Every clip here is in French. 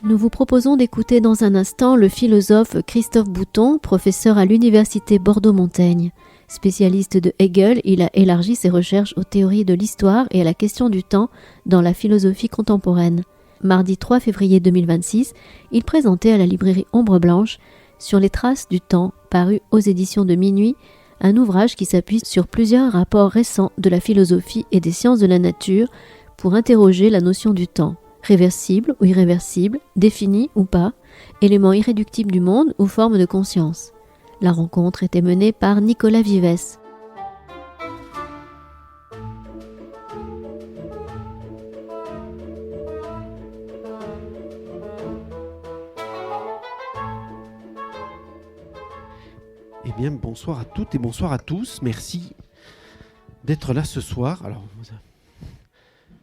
Nous vous proposons d'écouter dans un instant le philosophe Christophe Bouton, professeur à l'université Bordeaux-Montaigne. Spécialiste de Hegel, il a élargi ses recherches aux théories de l'histoire et à la question du temps dans la philosophie contemporaine. Mardi 3 février 2026, il présentait à la librairie Ombre Blanche « Sur les traces du temps », paru aux éditions de Minuit, un ouvrage qui s'appuie sur plusieurs rapports récents de la philosophie et des sciences de la nature pour interroger la notion du temps. Réversible ou irréversible, défini ou pas, élément irréductible du monde ou forme de conscience. La rencontre était menée par Nicolas Vives. Eh bien, bonsoir à toutes et bonsoir à tous. Merci d'être là ce soir. Alors,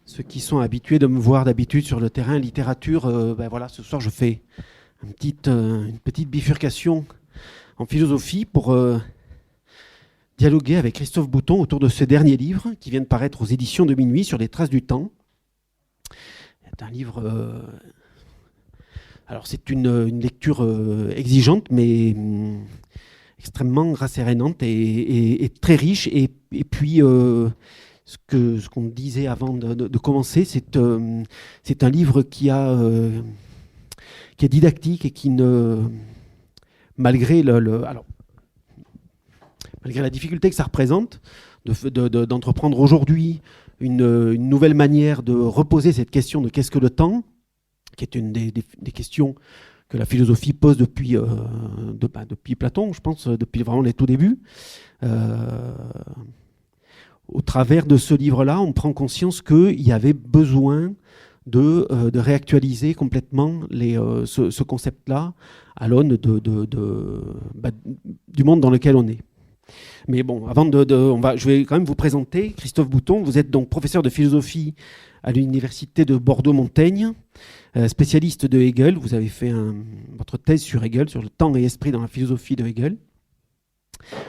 ceux qui sont habitués de me voir d'habitude sur le terrain littérature, voilà, ce soir je fais une petite bifurcation en philosophie pour dialoguer avec Christophe Bouton autour de ce dernier livre qui vient de paraître aux éditions de Minuit, Sur les traces du temps. C'est un livre... alors c'est une lecture exigeante, mais extrêmement rassérénante et très riche. Et puis... Ce qu'on disait avant de commencer, c'est un livre qui est didactique et qui malgré malgré la difficulté que ça représente d'entreprendre aujourd'hui une nouvelle manière de reposer cette question de qu'est-ce que le temps, qui est une des questions que la philosophie pose depuis Platon, je pense, depuis vraiment les tout débuts. Au travers de ce livre-là, on prend conscience qu'il y avait besoin de réactualiser complètement ce concept-là à l'aune du monde dans lequel on est. Mais bon, avant je vais quand même vous présenter Christophe Bouton. Vous êtes donc professeur de philosophie à l'université de Bordeaux-Montaigne, spécialiste de Hegel. Vous avez fait votre thèse sur Hegel, sur le temps et esprit dans la philosophie de Hegel.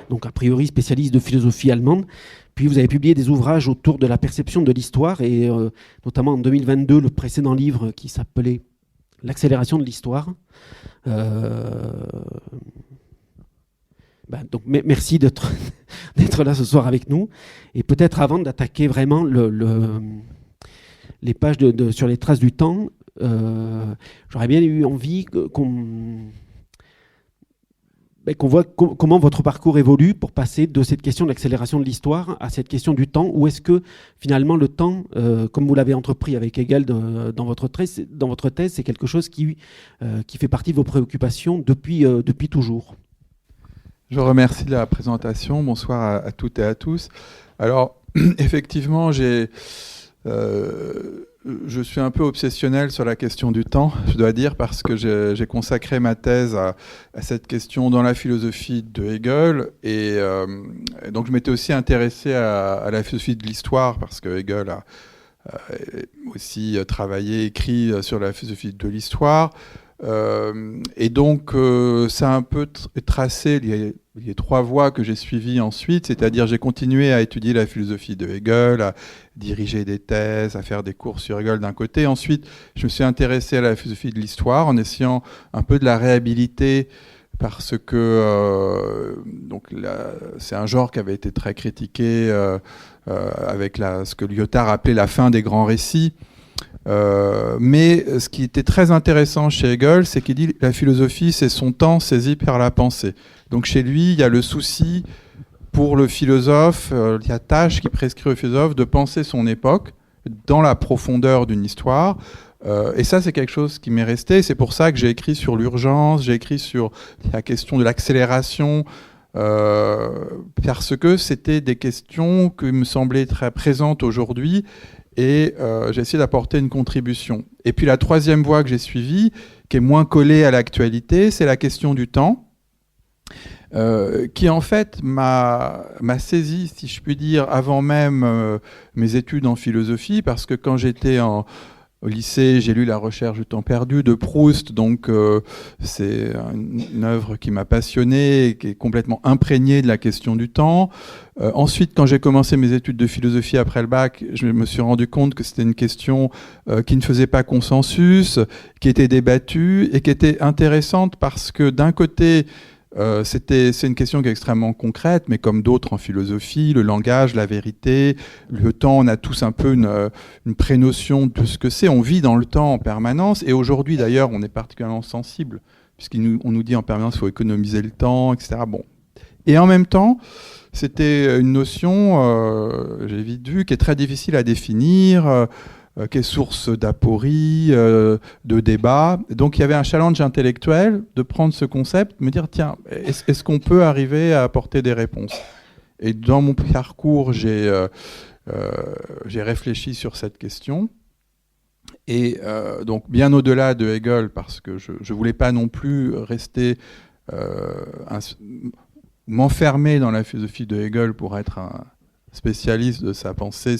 Donc a priori spécialiste de philosophie allemande. Puis vous avez publié des ouvrages autour de la perception de l'histoire et notamment en 2022 le précédent livre qui s'appelait L'accélération de l'histoire. Donc merci d'être là ce soir avec nous. Et peut-être avant d'attaquer vraiment les pages sur les traces du temps, j'aurais bien eu envie qu'on voit comment votre parcours évolue pour passer de cette question de l'accélération de l'histoire à cette question du temps. Où est-ce que finalement le temps, comme vous l'avez entrepris avec Hegel dans votre thèse, c'est quelque chose qui fait partie de vos préoccupations depuis toujours? Je remercie de la présentation. Bonsoir à toutes et à tous. Alors, effectivement, je suis un peu obsessionnel sur la question du temps, je dois dire, parce que j'ai consacré ma thèse à cette question dans la philosophie de Hegel. Et donc, je m'étais aussi intéressé à la philosophie de l'histoire, parce que Hegel a aussi travaillé, écrit sur la philosophie de l'histoire. Et donc, ça a un peu tracé les trois voies que j'ai suivies ensuite, c'est-à-dire j'ai continué à étudier la philosophie de Hegel, à diriger des thèses, à faire des cours sur Hegel d'un côté. Ensuite, je me suis intéressé à la philosophie de l'histoire en essayant un peu de la réhabiliter parce que c'est un genre qui avait été très critiqué avec ce que Lyotard appelait la fin des grands récits. Mais ce qui était très intéressant chez Hegel, c'est qu'il dit la philosophie, c'est son temps saisi par la pensée. Donc chez lui, il y a le souci pour le philosophe, il y a tâche qui prescrit au philosophe de penser son époque dans la profondeur d'une histoire. Et ça, c'est quelque chose qui m'est resté. C'est pour ça que j'ai écrit sur l'urgence, j'ai écrit sur la question de l'accélération, parce que c'était des questions qui me semblaient très présentes aujourd'hui. Et j'ai essayé d'apporter une contribution. Et puis la troisième voie que j'ai suivie, qui est moins collée à l'actualité, c'est la question du temps, qui en fait m'a saisi, si je puis dire, avant même mes études en philosophie, parce que quand j'étais au lycée, j'ai lu La recherche du temps perdu de Proust, donc c'est une œuvre qui m'a passionné, qui est complètement imprégnée de la question du temps. Ensuite, quand j'ai commencé mes études de philosophie après le bac, je me suis rendu compte que c'était une question qui ne faisait pas consensus, qui était débattue et qui était intéressante parce que d'un côté, c'est une question qui est extrêmement concrète, mais comme d'autres en philosophie, le langage, la vérité, le temps, on a tous un peu une prénotion de ce que c'est. On vit dans le temps en permanence, et aujourd'hui d'ailleurs, on est particulièrement sensible, puisqu'on nous dit en permanence qu'il faut économiser le temps, etc. Bon. Et en même temps, c'était une notion, j'ai vite vu, qui est très difficile à définir, qui est source d'aporie, de débat. Donc il y avait un challenge intellectuel de prendre ce concept, me dire, tiens, est-ce qu'on peut arriver à apporter des réponses ? Et dans mon parcours, j'ai réfléchi sur cette question. Et donc bien au-delà de Hegel, parce que je ne voulais pas non plus rester... m'enfermer dans la philosophie de Hegel pour être un spécialiste de sa pensée,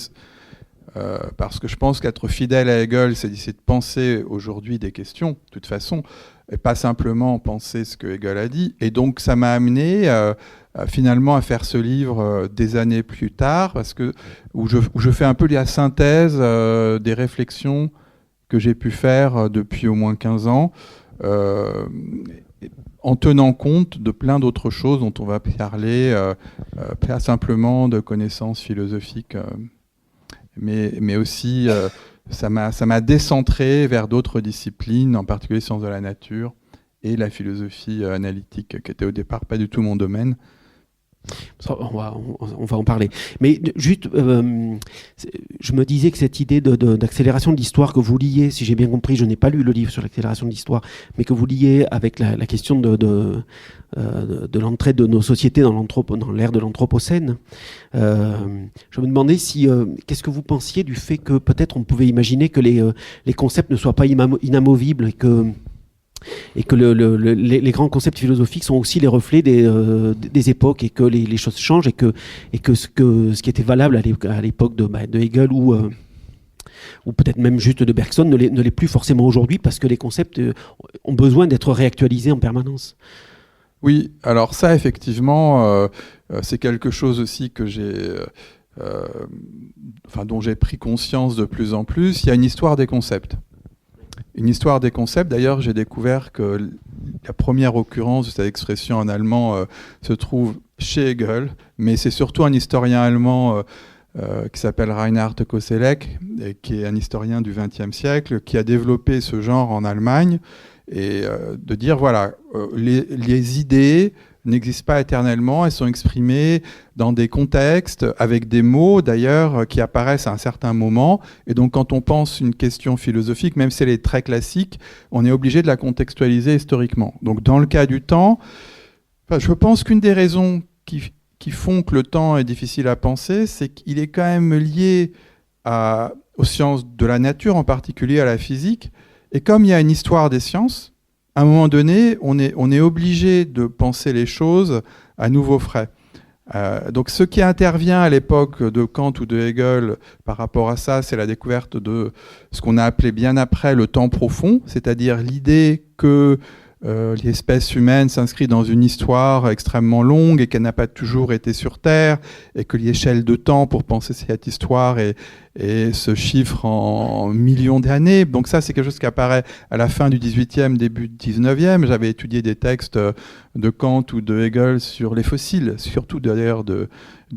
parce que je pense qu'être fidèle à Hegel, c'est d'essayer de penser aujourd'hui des questions, de toute façon, et pas simplement penser ce que Hegel a dit. Et donc ça m'a amené finalement à faire ce livre des années plus tard, où je fais un peu la synthèse des réflexions que j'ai pu faire depuis au moins 15 ans, en tenant compte de plein d'autres choses dont on va parler, pas simplement de connaissances philosophiques, mais aussi ça m'a décentré vers d'autres disciplines, en particulier sciences de la nature et la philosophie analytique, qui était au départ pas du tout mon domaine. On va en parler. Mais juste, je me disais que cette idée d'accélération de l'histoire que vous liez, si j'ai bien compris, je n'ai pas lu le livre sur l'accélération de l'histoire, mais que vous liez avec la question de l'entrée de nos sociétés dans l'ère de l'Anthropocène. Je me demandais qu'est-ce que vous pensiez du fait que peut-être on pouvait imaginer que les concepts ne soient pas inamovibles et que les grands concepts philosophiques sont aussi les reflets des époques, et que les choses changent, et que ce qui était valable à l'époque de Hegel ou peut-être même juste de Bergson ne l'est plus forcément aujourd'hui, parce que les concepts ont besoin d'être réactualisés en permanence. Oui, alors ça effectivement, c'est quelque chose aussi que dont j'ai pris conscience de plus en plus. Il y a une histoire des concepts. Une histoire des concepts, d'ailleurs, j'ai découvert que la première occurrence de cette expression en allemand se trouve chez Hegel, mais c'est surtout un historien allemand qui s'appelle Reinhard Koselleck, et qui est un historien du XXe siècle, qui a développé ce genre en Allemagne, et de dire, voilà, les idées n'existent pas éternellement, elles sont exprimées dans des contextes, avec des mots d'ailleurs qui apparaissent à un certain moment, et donc quand on pense une question philosophique, même si elle est très classique, on est obligé de la contextualiser historiquement. Donc dans le cas du temps, je pense qu'une des raisons qui font que le temps est difficile à penser, c'est qu'il est quand même lié aux sciences de la nature, en particulier à la physique, et comme il y a une histoire des sciences, à un moment donné, on est obligé de penser les choses à nouveau frais. Donc ce qui intervient à l'époque de Kant ou de Hegel par rapport à ça, c'est la découverte de ce qu'on a appelé bien après le temps profond, c'est-à-dire l'idée que l'espèce humaine s'inscrit dans une histoire extrêmement longue et qu'elle n'a pas toujours été sur Terre, et que l'échelle de temps pour penser cette histoire se chiffre en millions d'années. Donc ça, c'est quelque chose qui apparaît à la fin du XVIIIe, début du XIXe. J'avais étudié des textes de Kant ou de Hegel sur les fossiles, surtout d'ailleurs de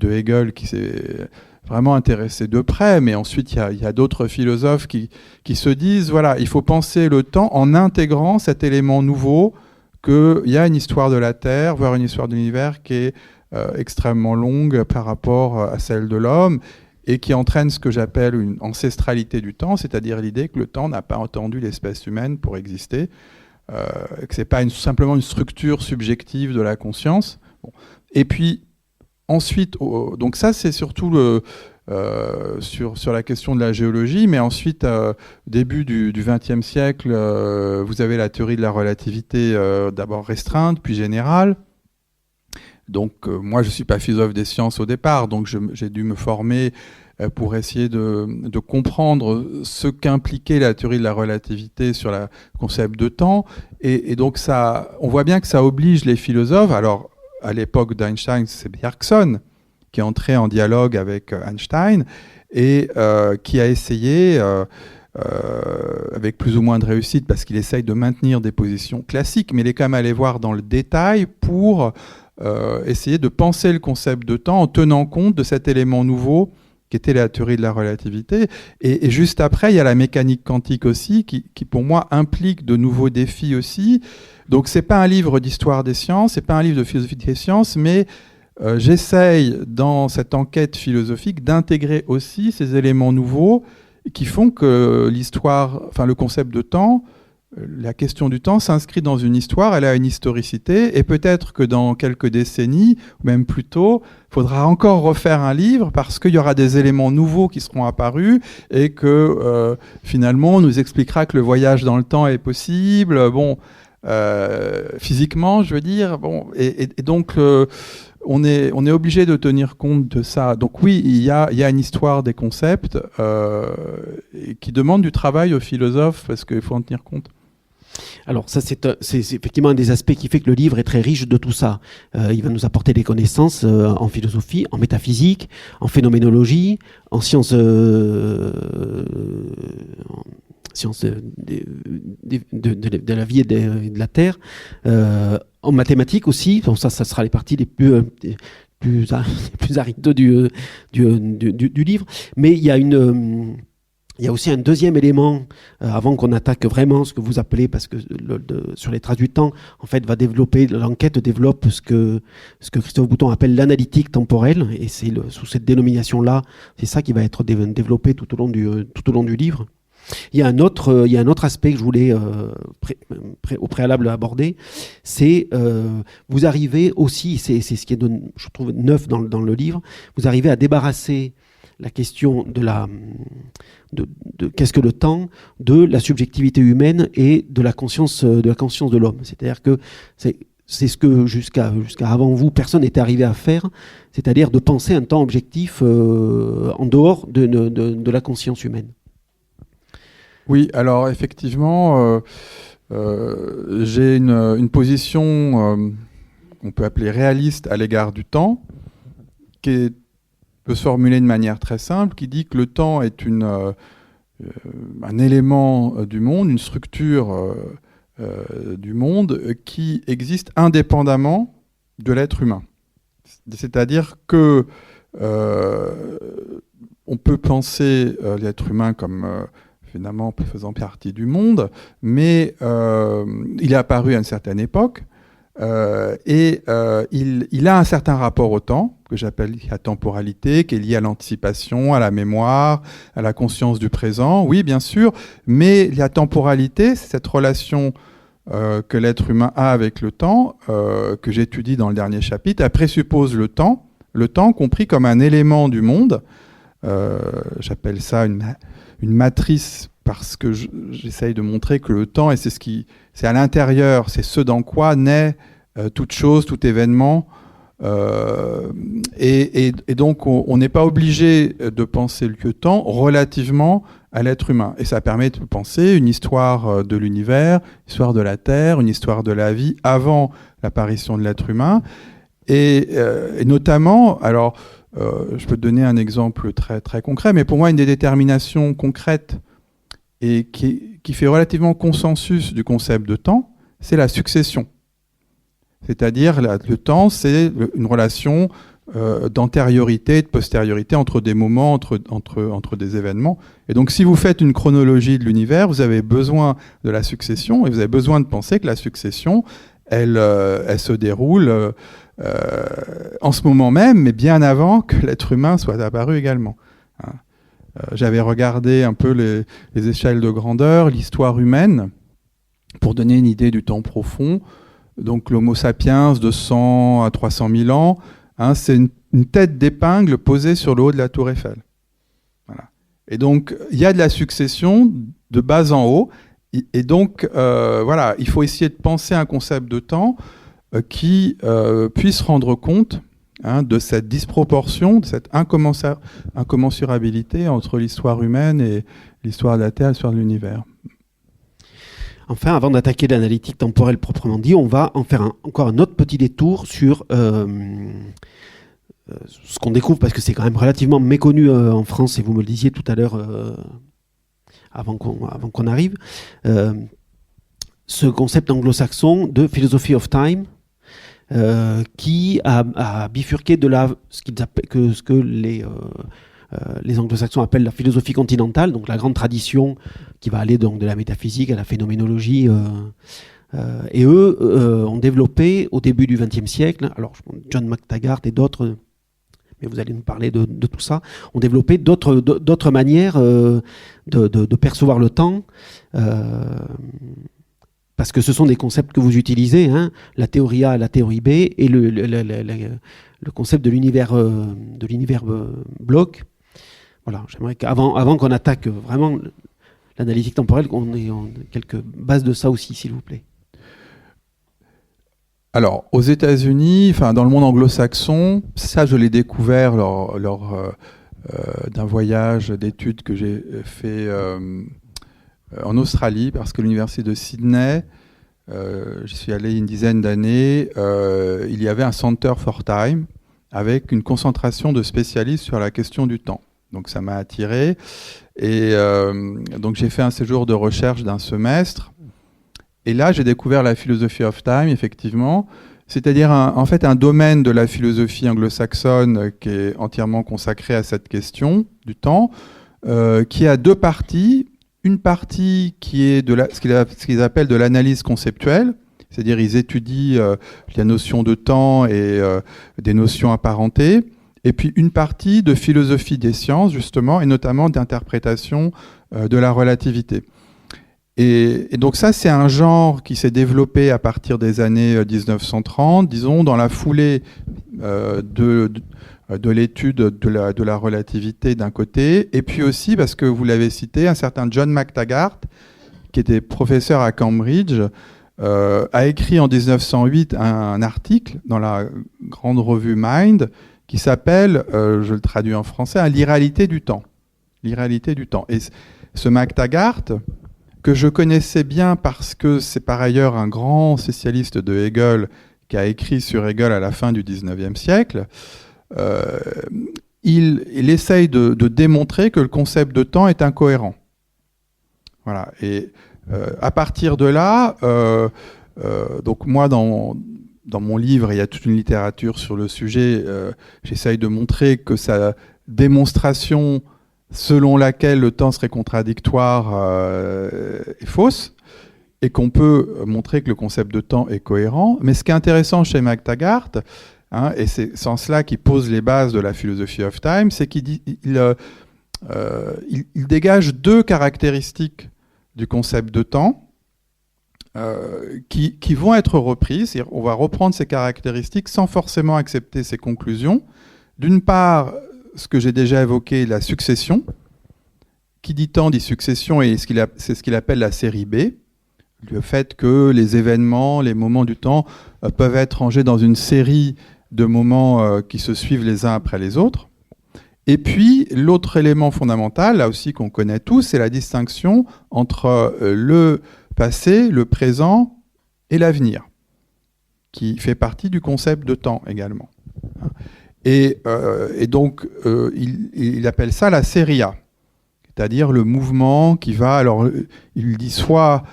Hegel, qui s'est vraiment intéressé de près, mais ensuite il y a d'autres philosophes qui se disent, voilà, il faut penser le temps en intégrant cet élément nouveau, qu'il y a une histoire de la Terre, voire une histoire de l'univers qui est extrêmement longue par rapport à celle de l'homme, et qui entraîne ce que j'appelle une ancestralité du temps, c'est-à-dire l'idée que le temps n'a pas attendu l'espèce humaine pour exister, que ce n'est pas simplement une structure subjective de la conscience. Bon. Et puis, ensuite, donc ça c'est surtout sur la question de la géologie, mais ensuite, début du XXe siècle, vous avez la théorie de la relativité d'abord restreinte, puis générale. Donc moi je ne suis pas philosophe des sciences au départ, donc j'ai dû me former pour essayer de comprendre ce qu'impliquait la théorie de la relativité sur le concept de temps. Et donc on voit bien que ça oblige les philosophes. Alors, à l'époque d'Einstein, c'est Bergson qui est entré en dialogue avec Einstein et qui a essayé, avec plus ou moins de réussite, parce qu'il essaye de maintenir des positions classiques, mais il est quand même allé voir dans le détail pour essayer de penser le concept de temps en tenant compte de cet élément nouveau qui était la théorie de la relativité. Et juste après, il y a la mécanique quantique aussi, qui pour moi implique de nouveaux défis aussi. Donc c'est pas un livre d'histoire des sciences, c'est pas un livre de philosophie des sciences, mais j'essaye dans cette enquête philosophique d'intégrer aussi ces éléments nouveaux qui font que le concept de temps, la question du temps s'inscrit dans une histoire, elle a une historicité, et peut-être que dans quelques décennies, ou même plus tôt, il faudra encore refaire un livre parce qu'il y aura des éléments nouveaux qui seront apparus et que finalement on nous expliquera que le voyage dans le temps est possible, physiquement je veux dire, et donc on est obligé de tenir compte de ça. Donc oui, il y a une histoire des concepts qui demande du travail aux philosophes parce qu'il faut en tenir compte. Alors ça, c'est effectivement un des aspects qui fait que le livre est très riche de tout ça. Il va nous apporter des connaissances en philosophie, en métaphysique, en phénoménologie, en sciences de la vie et de la Terre, en mathématiques aussi. Bon, ça sera les parties les plus arides du livre. Mais il y a aussi un deuxième élément, avant qu'on attaque vraiment ce que vous appelez, parce que sur les traces du temps, en fait, l'enquête développe ce que Christophe Bouton appelle l'analytique temporelle, et c'est sous cette dénomination-là, c'est ça qui va être développé tout au long du livre. Il y a un autre aspect que je voulais au préalable aborder, c'est vous arrivez aussi, c'est ce qui est je trouve neuf dans le livre, vous arrivez à débarrasser la question de qu'est-ce que le temps, de la subjectivité humaine et de la conscience de l'homme. C'est-à-dire que c'est ce que jusqu'à avant vous, personne n'était arrivé à faire, c'est-à-dire de penser un temps objectif en dehors de la conscience humaine. Oui, alors effectivement, j'ai une position qu'on peut appeler réaliste à l'égard du temps, qui peut se formuler de manière très simple, qui dit que le temps est un élément du monde, une structure du monde qui existe indépendamment de l'être humain. C'est-à-dire que on peut penser l'être humain comme finalement faisant partie du monde, mais il est apparu à une certaine époque et il a un certain rapport au temps, que j'appelle la temporalité, qui est liée à l'anticipation, à la mémoire, à la conscience du présent, oui bien sûr, mais la temporalité, c'est cette relation que l'être humain a avec le temps, que j'étudie dans le dernier chapitre, elle présuppose le temps compris comme un élément du monde, j'appelle ça une matrice parce que j'essaye de montrer que le temps, et c'est à l'intérieur, c'est ce dans quoi naît toute chose, tout événement, et donc on n'est pas obligé de penser le temps relativement à l'être humain. Et ça permet de penser une histoire de l'univers, une histoire de la Terre, une histoire de la vie avant l'apparition de l'être humain. Et notamment, alors je peux te donner un exemple très, très concret, mais pour moi, une des déterminations concrètes et qui fait relativement consensus du concept de temps, c'est la succession. C'est-à-dire, le temps, c'est une relation d'antériorité et de postériorité entre des moments, entre des événements. Et donc, si vous faites une chronologie de l'univers, vous avez besoin de la succession, et vous avez besoin de penser que la succession, elle se déroule en ce moment même, mais bien avant que l'être humain soit apparu également. J'avais regardé un peu les échelles de grandeur, l'histoire humaine, pour donner une idée du temps profond. Donc l'Homo sapiens de 100 à 300 000 ans, c'est une tête d'épingle posée sur le haut de la tour Eiffel. Voilà. Et donc il y a de la succession de bas en haut, et donc voilà, il faut essayer de penser un concept de temps qui puisse rendre compte de cette disproportion, de cette incommensurabilité entre l'histoire humaine et l'histoire de la Terre et l'histoire de l'univers. Enfin, avant d'attaquer l'analytique temporelle proprement dit, on va en faire encore un autre petit détour sur ce qu'on découvre, parce que c'est quand même relativement méconnu en France, et vous me le disiez tout à l'heure avant qu'on arrive, ce concept anglo-saxon de philosophy of time, qui a bifurqué de ce que les anglo-saxons appellent la philosophie continentale, donc la grande tradition qui va aller donc de la métaphysique à la phénoménologie. Et eux ont développé au début du XXe siècle, alors John McTaggart et d'autres, mais vous allez nous parler de tout ça, ont développé d'autres manières de percevoir le temps, parce que ce sont des concepts que vous utilisez, la théorie A et la théorie B, et le concept de l'univers bloc. Voilà, j'aimerais qu'avant qu'on attaque vraiment l'analytique temporelle, qu'on ait quelques bases de ça aussi, s'il vous plaît. Alors, aux États-Unis, dans le monde anglo-saxon, ça je l'ai découvert lors d'un voyage d'études que j'ai fait en Australie, parce que l'université de Sydney, j'y suis allé une dizaine d'années, il y avait un Center for Time avec une concentration de spécialistes sur la question du temps. Donc ça m'a attiré, et donc j'ai fait un séjour de recherche d'un semestre, et là j'ai découvert la philosophie of time, effectivement, c'est-à-dire en fait un domaine de la philosophie anglo-saxonne qui est entièrement consacré à cette question du temps, qui a deux parties. Une partie qui est ce qu'ils appellent de l'analyse conceptuelle, c'est-à-dire ils étudient la notion de temps et des notions apparentées, et puis une partie de philosophie des sciences, justement, et notamment d'interprétation de la relativité. Et donc ça, c'est un genre qui s'est développé à partir des années 1930, disons, dans la foulée de l'étude de la relativité d'un côté, et puis aussi, parce que vous l'avez cité, un certain John McTaggart, qui était professeur à Cambridge, a écrit en 1908 un article dans la grande revue Mind, qui s'appelle, je le traduis en français, l'irréalité du temps. L'irréalité du temps. Et ce McTaggart, que je connaissais bien parce que c'est par ailleurs un grand spécialiste de Hegel, qui a écrit sur Hegel à la fin du XIXe siècle, il essaye de démontrer que le concept de temps est incohérent. Voilà. Et à partir de là, donc moi dans mon livre, il y a toute une littérature sur le sujet, j'essaye de montrer que sa démonstration selon laquelle le temps serait contradictoire est fausse, et qu'on peut montrer que le concept de temps est cohérent. Mais ce qui est intéressant chez McTaggart, et c'est en cela qu'il pose les bases de la philosophie of time, c'est qu'il dégage deux caractéristiques du concept de temps qui vont être reprises. C'est-à-dire, on va reprendre ces caractéristiques sans forcément accepter ses conclusions. D'une part, ce que j'ai déjà évoqué, la succession. Qui dit temps dit succession, et c'est ce qu'il appelle la série B. Le fait que les événements, les moments du temps peuvent être rangés dans une série de moments qui se suivent les uns après les autres. Et puis, l'autre élément fondamental, là aussi qu'on connaît tous, c'est la distinction entre le passé, le présent et l'avenir, qui fait partie du concept de temps également. Et donc, il appelle ça la série A, c'est-à-dire le mouvement qui va, alors il dit soit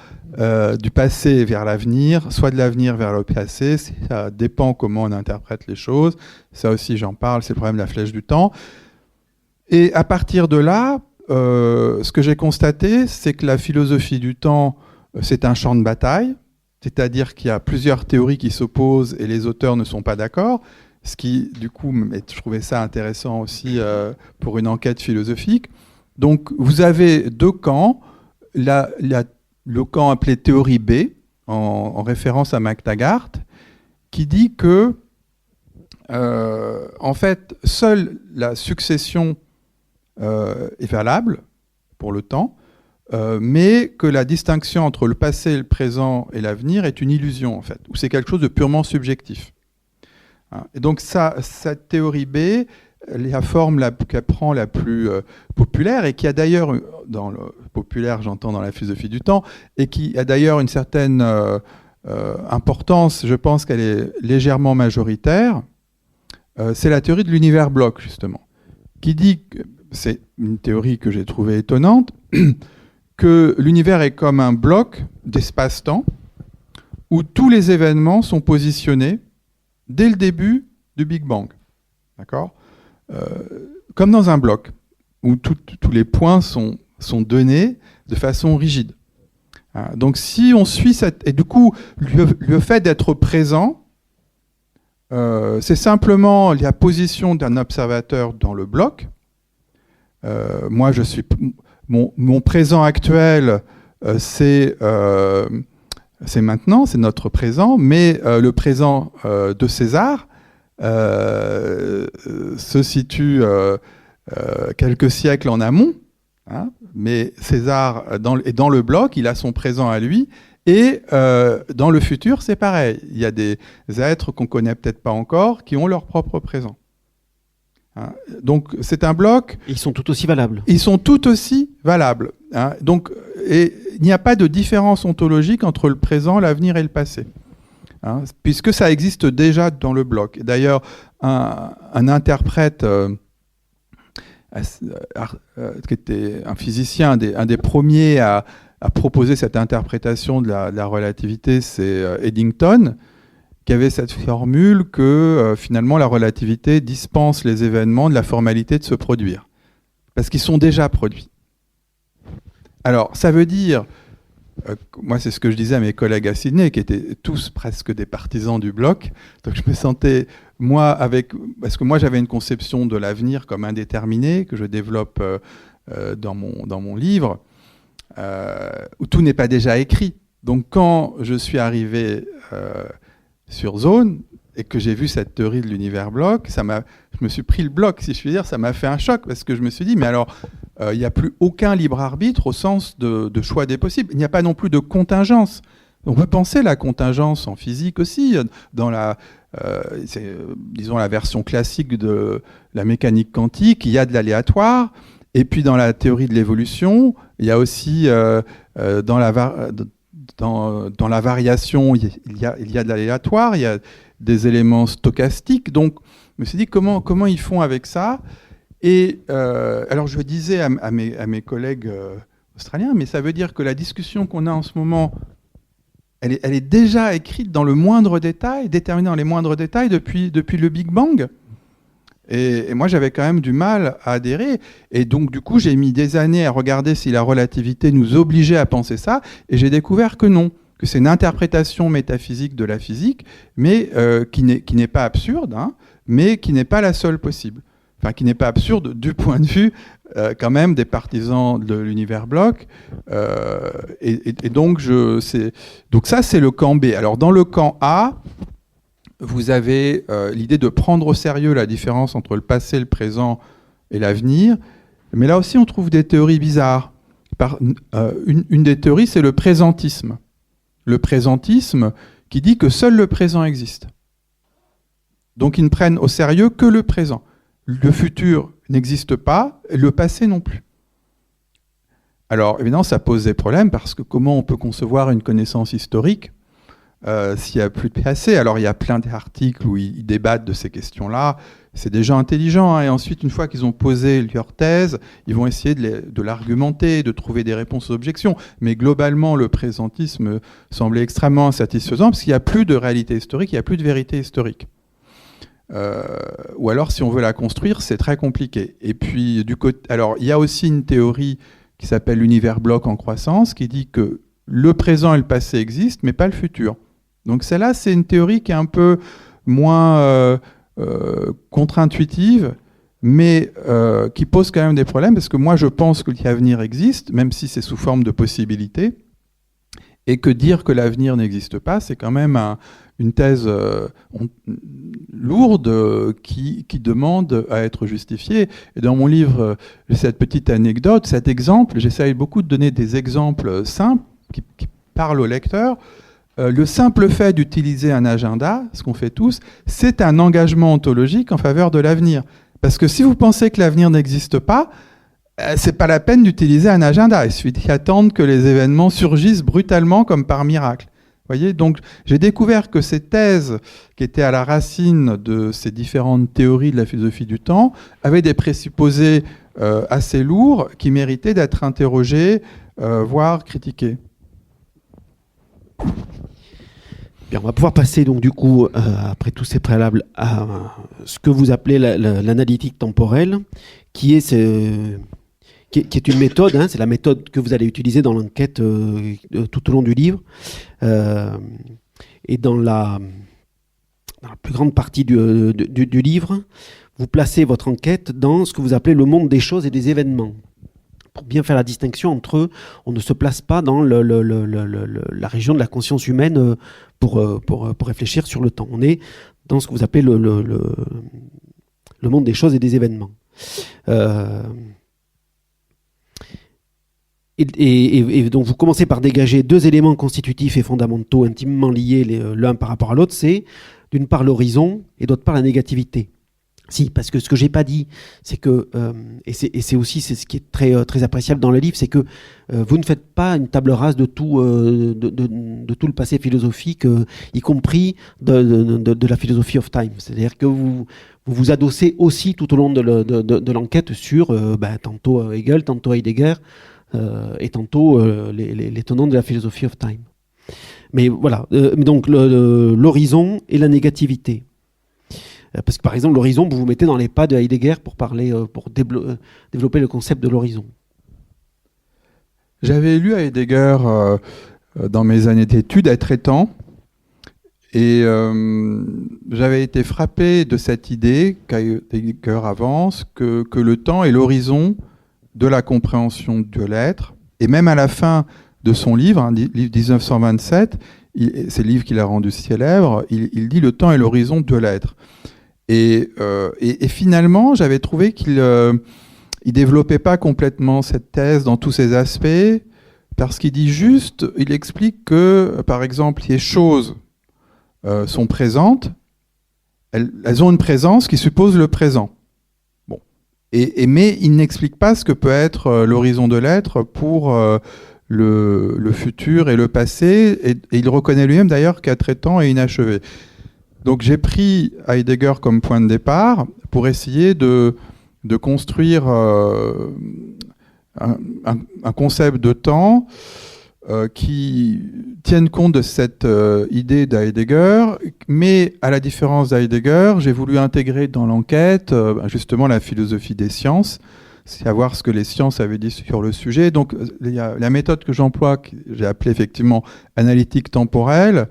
du passé vers l'avenir, soit de l'avenir vers le passé, ça dépend comment on interprète les choses, ça aussi j'en parle, c'est le problème de la flèche du temps. Et à partir de là, ce que j'ai constaté, c'est que la philosophie du temps, c'est un champ de bataille, c'est-à-dire qu'il y a plusieurs théories qui s'opposent et les auteurs ne sont pas d'accord, ce qui, du coup, je trouvais ça intéressant aussi pour une enquête philosophique. Donc, vous avez deux camps, le camp appelé théorie B, en référence à McTaggart, qui dit que, en fait, seule la succession est valable pour le temps, mais que la distinction entre le passé, le présent et l'avenir est une illusion, en fait, ou c'est quelque chose de purement subjectif. Hein. Et donc cette théorie B, la forme qu'elle prend la plus populaire, et qui a d'ailleurs, dans le populaire j'entends dans la philosophie du temps, et qui a d'ailleurs une certaine importance, je pense qu'elle est légèrement majoritaire, c'est la théorie de l'univers bloc, justement, qui dit, c'est une théorie que j'ai trouvée étonnante, que l'univers est comme un bloc d'espace-temps où tous les événements sont positionnés dès le début du Big Bang. D'accord ? Comme dans un bloc, où tous les points sont donnés de façon rigide. Donc si on suit cette... Et du coup, le fait d'être présent, c'est simplement la position d'un observateur dans le bloc. Moi, je suis... Mon présent actuel, c'est maintenant, c'est notre présent, mais le présent de César se situe quelques siècles en amont, hein, mais César est dans le bloc, il a son présent à lui, et dans le futur, c'est pareil. Il y a des êtres qu'on ne connaît peut-être pas encore qui ont leur propre présent. Hein. Donc c'est un bloc. Ils sont tout aussi valables. Ils sont tout aussi valables. Hein. Donc, et il n'y a pas de différence ontologique entre le présent, l'avenir et le passé. Hein, puisque ça existe déjà dans le bloc. D'ailleurs, un interprète qui était un physicien, un des premiers à proposer cette interprétation de la relativité, c'est Eddington, qui avait cette formule que finalement la relativité dispense les événements de la formalité de se produire, parce qu'ils sont déjà produits. Alors, ça veut dire, moi c'est ce que je disais à mes collègues à Sydney, qui étaient tous presque des partisans du bloc, donc je me sentais, parce que moi j'avais une conception de l'avenir comme indéterminé, que je développe dans mon livre, où tout n'est pas déjà écrit. Donc quand je suis arrivé sur Zone et que j'ai vu cette théorie de l'univers bloc, je me suis pris le bloc, si je puis dire, ça m'a fait un choc, parce que je me suis dit, mais alors, il n'y a plus aucun libre arbitre au sens de choix des possibles. Il n'y a pas non plus de contingence. On peut penser la contingence en physique aussi, dans disons la version classique de la mécanique quantique, il y a de l'aléatoire, et puis dans la théorie de l'évolution, il y a aussi dans la variation, il y a de l'aléatoire, il y a des éléments stochastiques. Donc, je me suis dit, comment ils font avec ça ? Et alors, je disais à mes collègues australiens, mais ça veut dire que la discussion qu'on a en ce moment, elle est déjà écrite dans le moindre détail, déterminée dans les moindres détails depuis le Big Bang. Et moi, j'avais quand même du mal à adhérer. Et donc, du coup, j'ai mis des années à regarder si la relativité nous obligeait à penser ça. Et j'ai découvert que non, que c'est une interprétation métaphysique de la physique, mais qui n'est pas absurde, hein, mais qui n'est pas la seule possible. Enfin, qui n'est pas absurde du point de vue, quand même, des partisans de l'univers bloc. Et donc, donc ça, c'est le camp B. Alors, dans le camp A, vous avez l'idée de prendre au sérieux la différence entre le passé, le présent et l'avenir. Mais là aussi, on trouve des théories bizarres. Une des théories, c'est le présentisme. Le présentisme qui dit que seul le présent existe. Donc, ils ne prennent au sérieux que le présent. Le futur n'existe pas, et le passé non plus. Alors, évidemment, ça pose des problèmes, parce que comment on peut concevoir une connaissance historique s'il n'y a plus de passé? Alors, il y a plein d'articles où ils débattent de ces questions-là. C'est des gens intelligents, hein, et ensuite, une fois qu'ils ont posé leur thèse, ils vont essayer de l'argumenter, de trouver des réponses aux objections. Mais globalement, le présentisme semblait extrêmement insatisfaisant, parce qu'il n'y a plus de réalité historique, il n'y a plus de vérité historique. Ou alors, si on veut la construire, c'est très compliqué. Et puis, alors, il y a aussi une théorie qui s'appelle l'univers bloc en croissance, qui dit que le présent et le passé existent, mais pas le futur. Donc celle-là, c'est une théorie qui est un peu moins contre-intuitive, mais qui pose quand même des problèmes, parce que moi, je pense que l'avenir existe, même si c'est sous forme de possibilité, et que dire que l'avenir n'existe pas, c'est quand même une thèse lourde qui demande à être justifiée. Et dans mon livre, j'ai cette petite anecdote, cet exemple, j'essaye beaucoup de donner des exemples simples qui parlent au lecteur. le simple fait d'utiliser un agenda, ce qu'on fait tous, c'est un engagement ontologique en faveur de l'avenir. Parce que si vous pensez que l'avenir n'existe pas, c'est pas la peine d'utiliser un agenda. Il suffit d'attendre que les événements surgissent brutalement comme par miracle. Voyez, donc j'ai découvert que ces thèses qui étaient à la racine de ces différentes théories de la philosophie du temps avaient des présupposés assez lourds qui méritaient d'être interrogés, voire critiqués. Bien, on va pouvoir passer donc du coup, après tous ces préalables, à ce que vous appelez l'analytique temporelle, qui est une méthode, hein, c'est la méthode que vous allez utiliser dans l'enquête tout au long du livre. Et dans la plus grande partie du livre, vous placez votre enquête dans ce que vous appelez le monde des choses et des événements. Pour bien faire la distinction entre eux, on ne se place pas dans la région de la conscience humaine pour réfléchir sur le temps. On est dans ce que vous appelez le monde des choses et des événements. Et donc vous commencez par dégager deux éléments constitutifs et fondamentaux intimement liés l'un par rapport à l'autre, c'est d'une part l'horizon et d'autre part la négativité. Si, parce que ce que j'ai pas dit, c'est que et c'est aussi ce qui est très très appréciable dans le livre, c'est que vous ne faites pas une table rase de tout de tout le passé philosophique, y compris de la philosophie of time. C'est-à-dire que vous vous adossez aussi tout au long de l'enquête sur tantôt Hegel, tantôt Heidegger. Et tantôt les tenants de la philosophie of time. Mais voilà, donc l'horizon et la négativité. Parce que par exemple, l'horizon, vous vous mettez dans les pas de Heidegger pour développer le concept de l'horizon. J'avais lu Heidegger dans mes années d'études à Trétan, et j'avais été frappé de cette idée qu'Heidegger avance, que le temps est l'horizon de la compréhension de l'être, et même à la fin de son livre, livre 1927, c'est le livre qu'il a rendu célèbre, il dit « Le temps est l'horizon de l'être ». Et finalement, j'avais trouvé qu'il développait pas complètement cette thèse dans tous ses aspects, parce qu'il dit juste, il explique que, par exemple, les choses sont présentes, elles ont une présence qui suppose le présent. Mais il n'explique pas ce que peut être l'horizon de l'être pour le futur et le passé, et il reconnaît lui-même d'ailleurs qu'à Trétan est inachevé. Donc j'ai pris Heidegger comme point de départ pour essayer de construire un concept de temps qui tienne compte de cette idée d'Heidegger, mais à la différence d'Heidegger, j'ai voulu intégrer dans l'enquête justement la philosophie des sciences, savoir ce que les sciences avaient dit sur le sujet. Donc la méthode que j'emploie, que j'ai appelée effectivement analytique temporelle,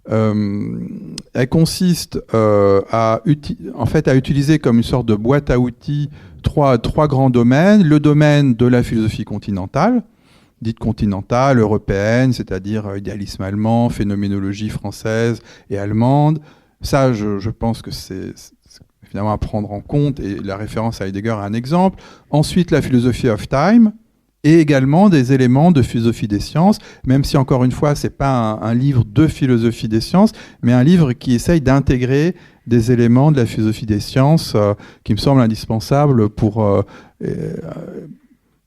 elle consiste à utiliser comme une sorte de boîte à outils trois grands domaines. Le domaine de la philosophie continentale, dite continentale, européenne, c'est-à-dire idéalisme allemand, phénoménologie française et allemande. Ça, je pense que c'est finalement à prendre en compte, et la référence à Heidegger est un exemple. Ensuite, la philosophie of time, et également des éléments de philosophie des sciences, même si, encore une fois, ce n'est pas un livre de philosophie des sciences, mais un livre qui essaye d'intégrer des éléments de la philosophie des sciences qui me semblent indispensables pour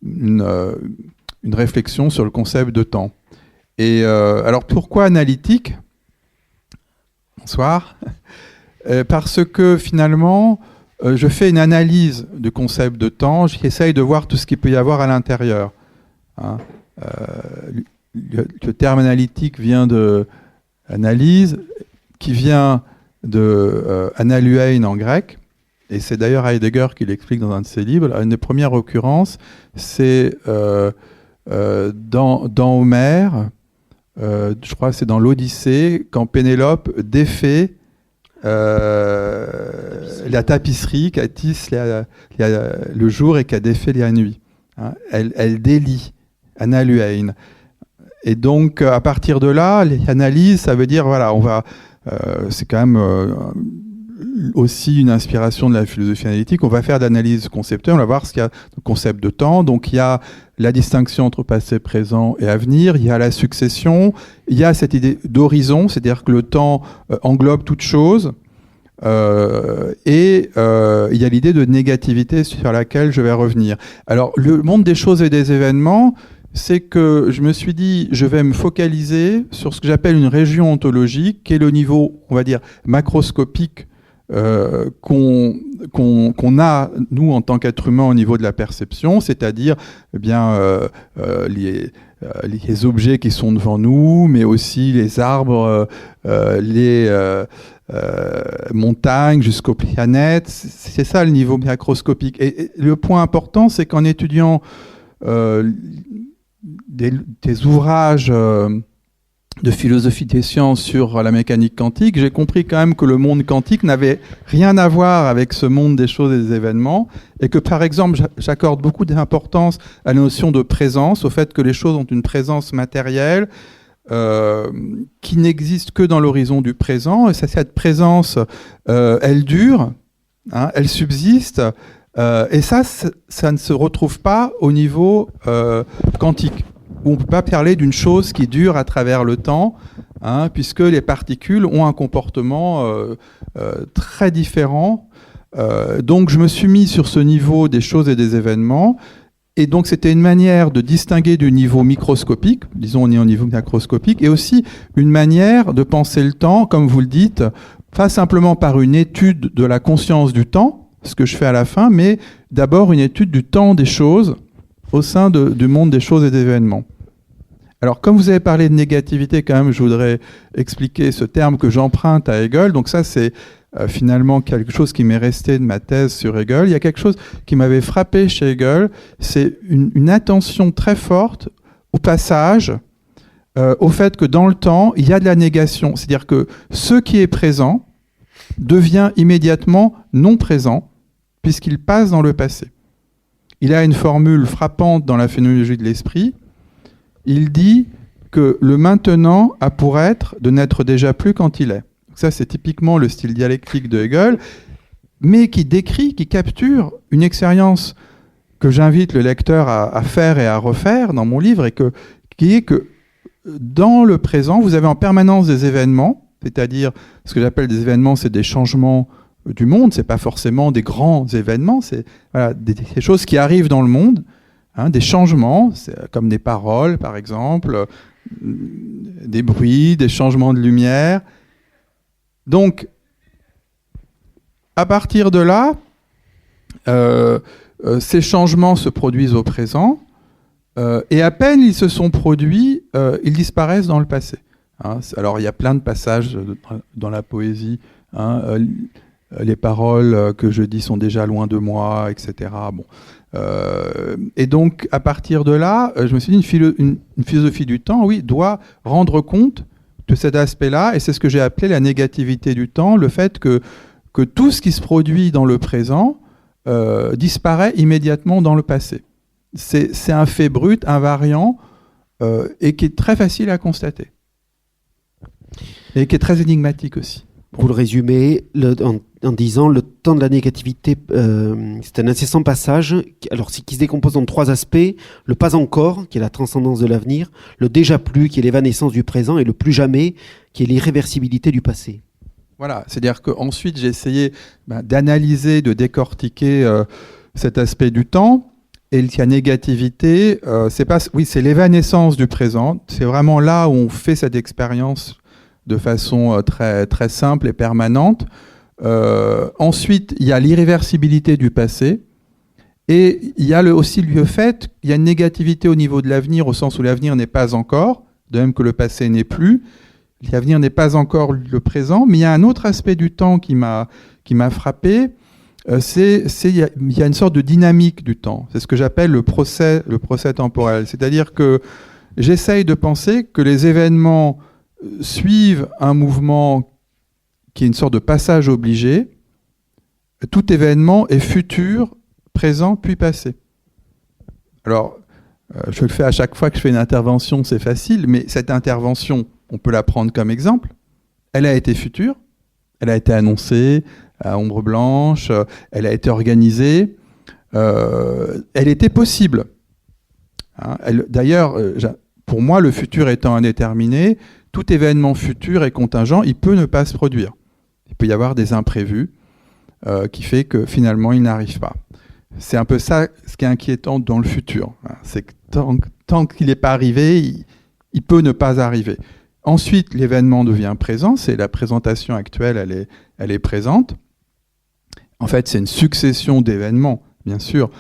une réflexion sur le concept de temps. Et alors, pourquoi analytique ? Bonsoir. Parce que, finalement, je fais une analyse du concept de temps, j'essaye de voir tout ce qu'il peut y avoir à l'intérieur. Le terme analytique vient de analyse, qui vient de analuein en grec, et c'est d'ailleurs Heidegger qui l'explique dans un de ses livres. Une des premières occurrences, c'est dans Homère, je crois que c'est dans l'Odyssée, quand Pénélope défait la tapisserie qu'elle tisse le jour et qu'elle défait la nuit. Elle délie, analuein. Et donc, à partir de là, l'analyse, ça veut dire, voilà, c'est quand même aussi une inspiration de la philosophie analytique. On va faire d'analyse conceptuelle, on va voir ce qu'il y a de concept de temps. Donc, il y a la distinction entre passé, présent et avenir, il y a la succession, il y a cette idée d'horizon, c'est-à-dire que le temps englobe toute chose, et il y a l'idée de négativité sur laquelle je vais revenir. Alors, le monde des choses et des événements, c'est que je me suis dit, je vais me focaliser sur ce que j'appelle une région ontologique, qui est le niveau, on va dire, macroscopique qu'on a, nous, en tant qu'êtres humains, au niveau de la perception, c'est-à-dire eh bien, les objets qui sont devant nous, mais aussi les arbres, les montagnes jusqu'aux planètes. C'est ça le niveau macroscopique. Et le point important, c'est qu'en étudiant des ouvrages de philosophie des sciences sur la mécanique quantique, j'ai compris quand même que le monde quantique n'avait rien à voir avec ce monde des choses et des événements, et que par exemple j'accorde beaucoup d'importance à la notion de présence, au fait que les choses ont une présence matérielle qui n'existe que dans l'horizon du présent, et cette présence elle dure, hein, elle subsiste, et ça ne se retrouve pas au niveau quantique, où on ne peut pas parler d'une chose qui dure à travers le temps, hein, puisque les particules ont un comportement très différent. Donc je me suis mis sur ce niveau des choses et des événements, et donc c'était une manière de distinguer du niveau microscopique, disons on est au niveau macroscopique, et aussi une manière de penser le temps, comme vous le dites, pas simplement par une étude de la conscience du temps, ce que je fais à la fin, mais d'abord une étude du temps des choses, au sein du monde des choses et des événements. Alors, comme vous avez parlé de négativité, quand même, je voudrais expliquer ce terme que j'emprunte à Hegel. Donc ça, c'est finalement quelque chose qui m'est resté de ma thèse sur Hegel. Il y a quelque chose qui m'avait frappé chez Hegel, c'est une attention très forte au passage, au fait que dans le temps, il y a de la négation. C'est-à-dire que ce qui est présent devient immédiatement non présent, puisqu'il passe dans le passé. Il a une formule frappante dans la phénoménologie de l'esprit. Il dit que le maintenant a pour être de n'être déjà plus quand il est. Ça, c'est typiquement le style dialectique de Hegel, mais qui décrit, qui capture une expérience que j'invite le lecteur à faire et à refaire dans mon livre, et qui est que dans le présent, vous avez en permanence des événements, c'est-à-dire ce que j'appelle des événements, c'est des changements du monde, c'est pas forcément des grands événements, c'est voilà, des choses qui arrivent dans le monde, hein, des changements, comme des paroles par exemple, des bruits, des changements de lumière. Donc, à partir de là, ces changements se produisent au présent, et à peine ils se sont produits, ils disparaissent dans le passé. Hein, alors il y a plein de passages dans la poésie, hein, les paroles que je dis sont déjà loin de moi, etc. Bon. Et donc, à partir de là, je me suis dit, une philosophie du temps, oui, doit rendre compte de cet aspect-là, et c'est ce que j'ai appelé la négativité du temps, le fait que tout ce qui se produit dans le présent disparaît immédiatement dans le passé. C'est un fait brut, invariant, et qui est très facile à constater. Et qui est très énigmatique aussi. Vous le résumez en disant le temps de la négativité, c'est un incessant passage qui se décompose en trois aspects: le pas encore, qui est la transcendance de l'avenir, le déjà plus, qui est l'évanescence du présent, et le plus jamais, qui est l'irréversibilité du passé. Voilà, c'est-à-dire qu'ensuite j'ai essayé d'analyser, de décortiquer cet aspect du temps, et la négativité, c'est l'évanescence du présent, c'est vraiment là où on fait cette expérience de façon très, très simple et permanente. Ensuite, il y a l'irréversibilité du passé, et il y a aussi le fait qu'il y a une négativité au niveau de l'avenir, au sens où l'avenir n'est pas encore, de même que le passé n'est plus. L'avenir n'est pas encore le présent, mais il y a un autre aspect du temps qui m'a frappé, il y a une sorte de dynamique du temps. C'est ce que j'appelle le procès temporel. C'est-à-dire que j'essaye de penser que les événements suivent un mouvement qui est une sorte de passage obligé. Tout événement est futur, présent, puis passé. Alors, je le fais à chaque fois que je fais une intervention, c'est facile, mais cette intervention, on peut la prendre comme exemple. Elle a été future, elle a été annoncée à ombre blanche, elle a été organisée, elle était possible. Hein. D'ailleurs, pour moi, le futur étant indéterminé, tout événement futur et contingent, il peut ne pas se produire. Il peut y avoir des imprévus qui fait que finalement, il n'arrive pas. C'est un peu ça ce qui est inquiétant dans le futur. Hein. C'est que tant qu'il n'est pas arrivé, il peut ne pas arriver. Ensuite, l'événement devient présent. C'est la présentation actuelle, elle est présente. En fait, c'est une succession d'événements, bien sûr,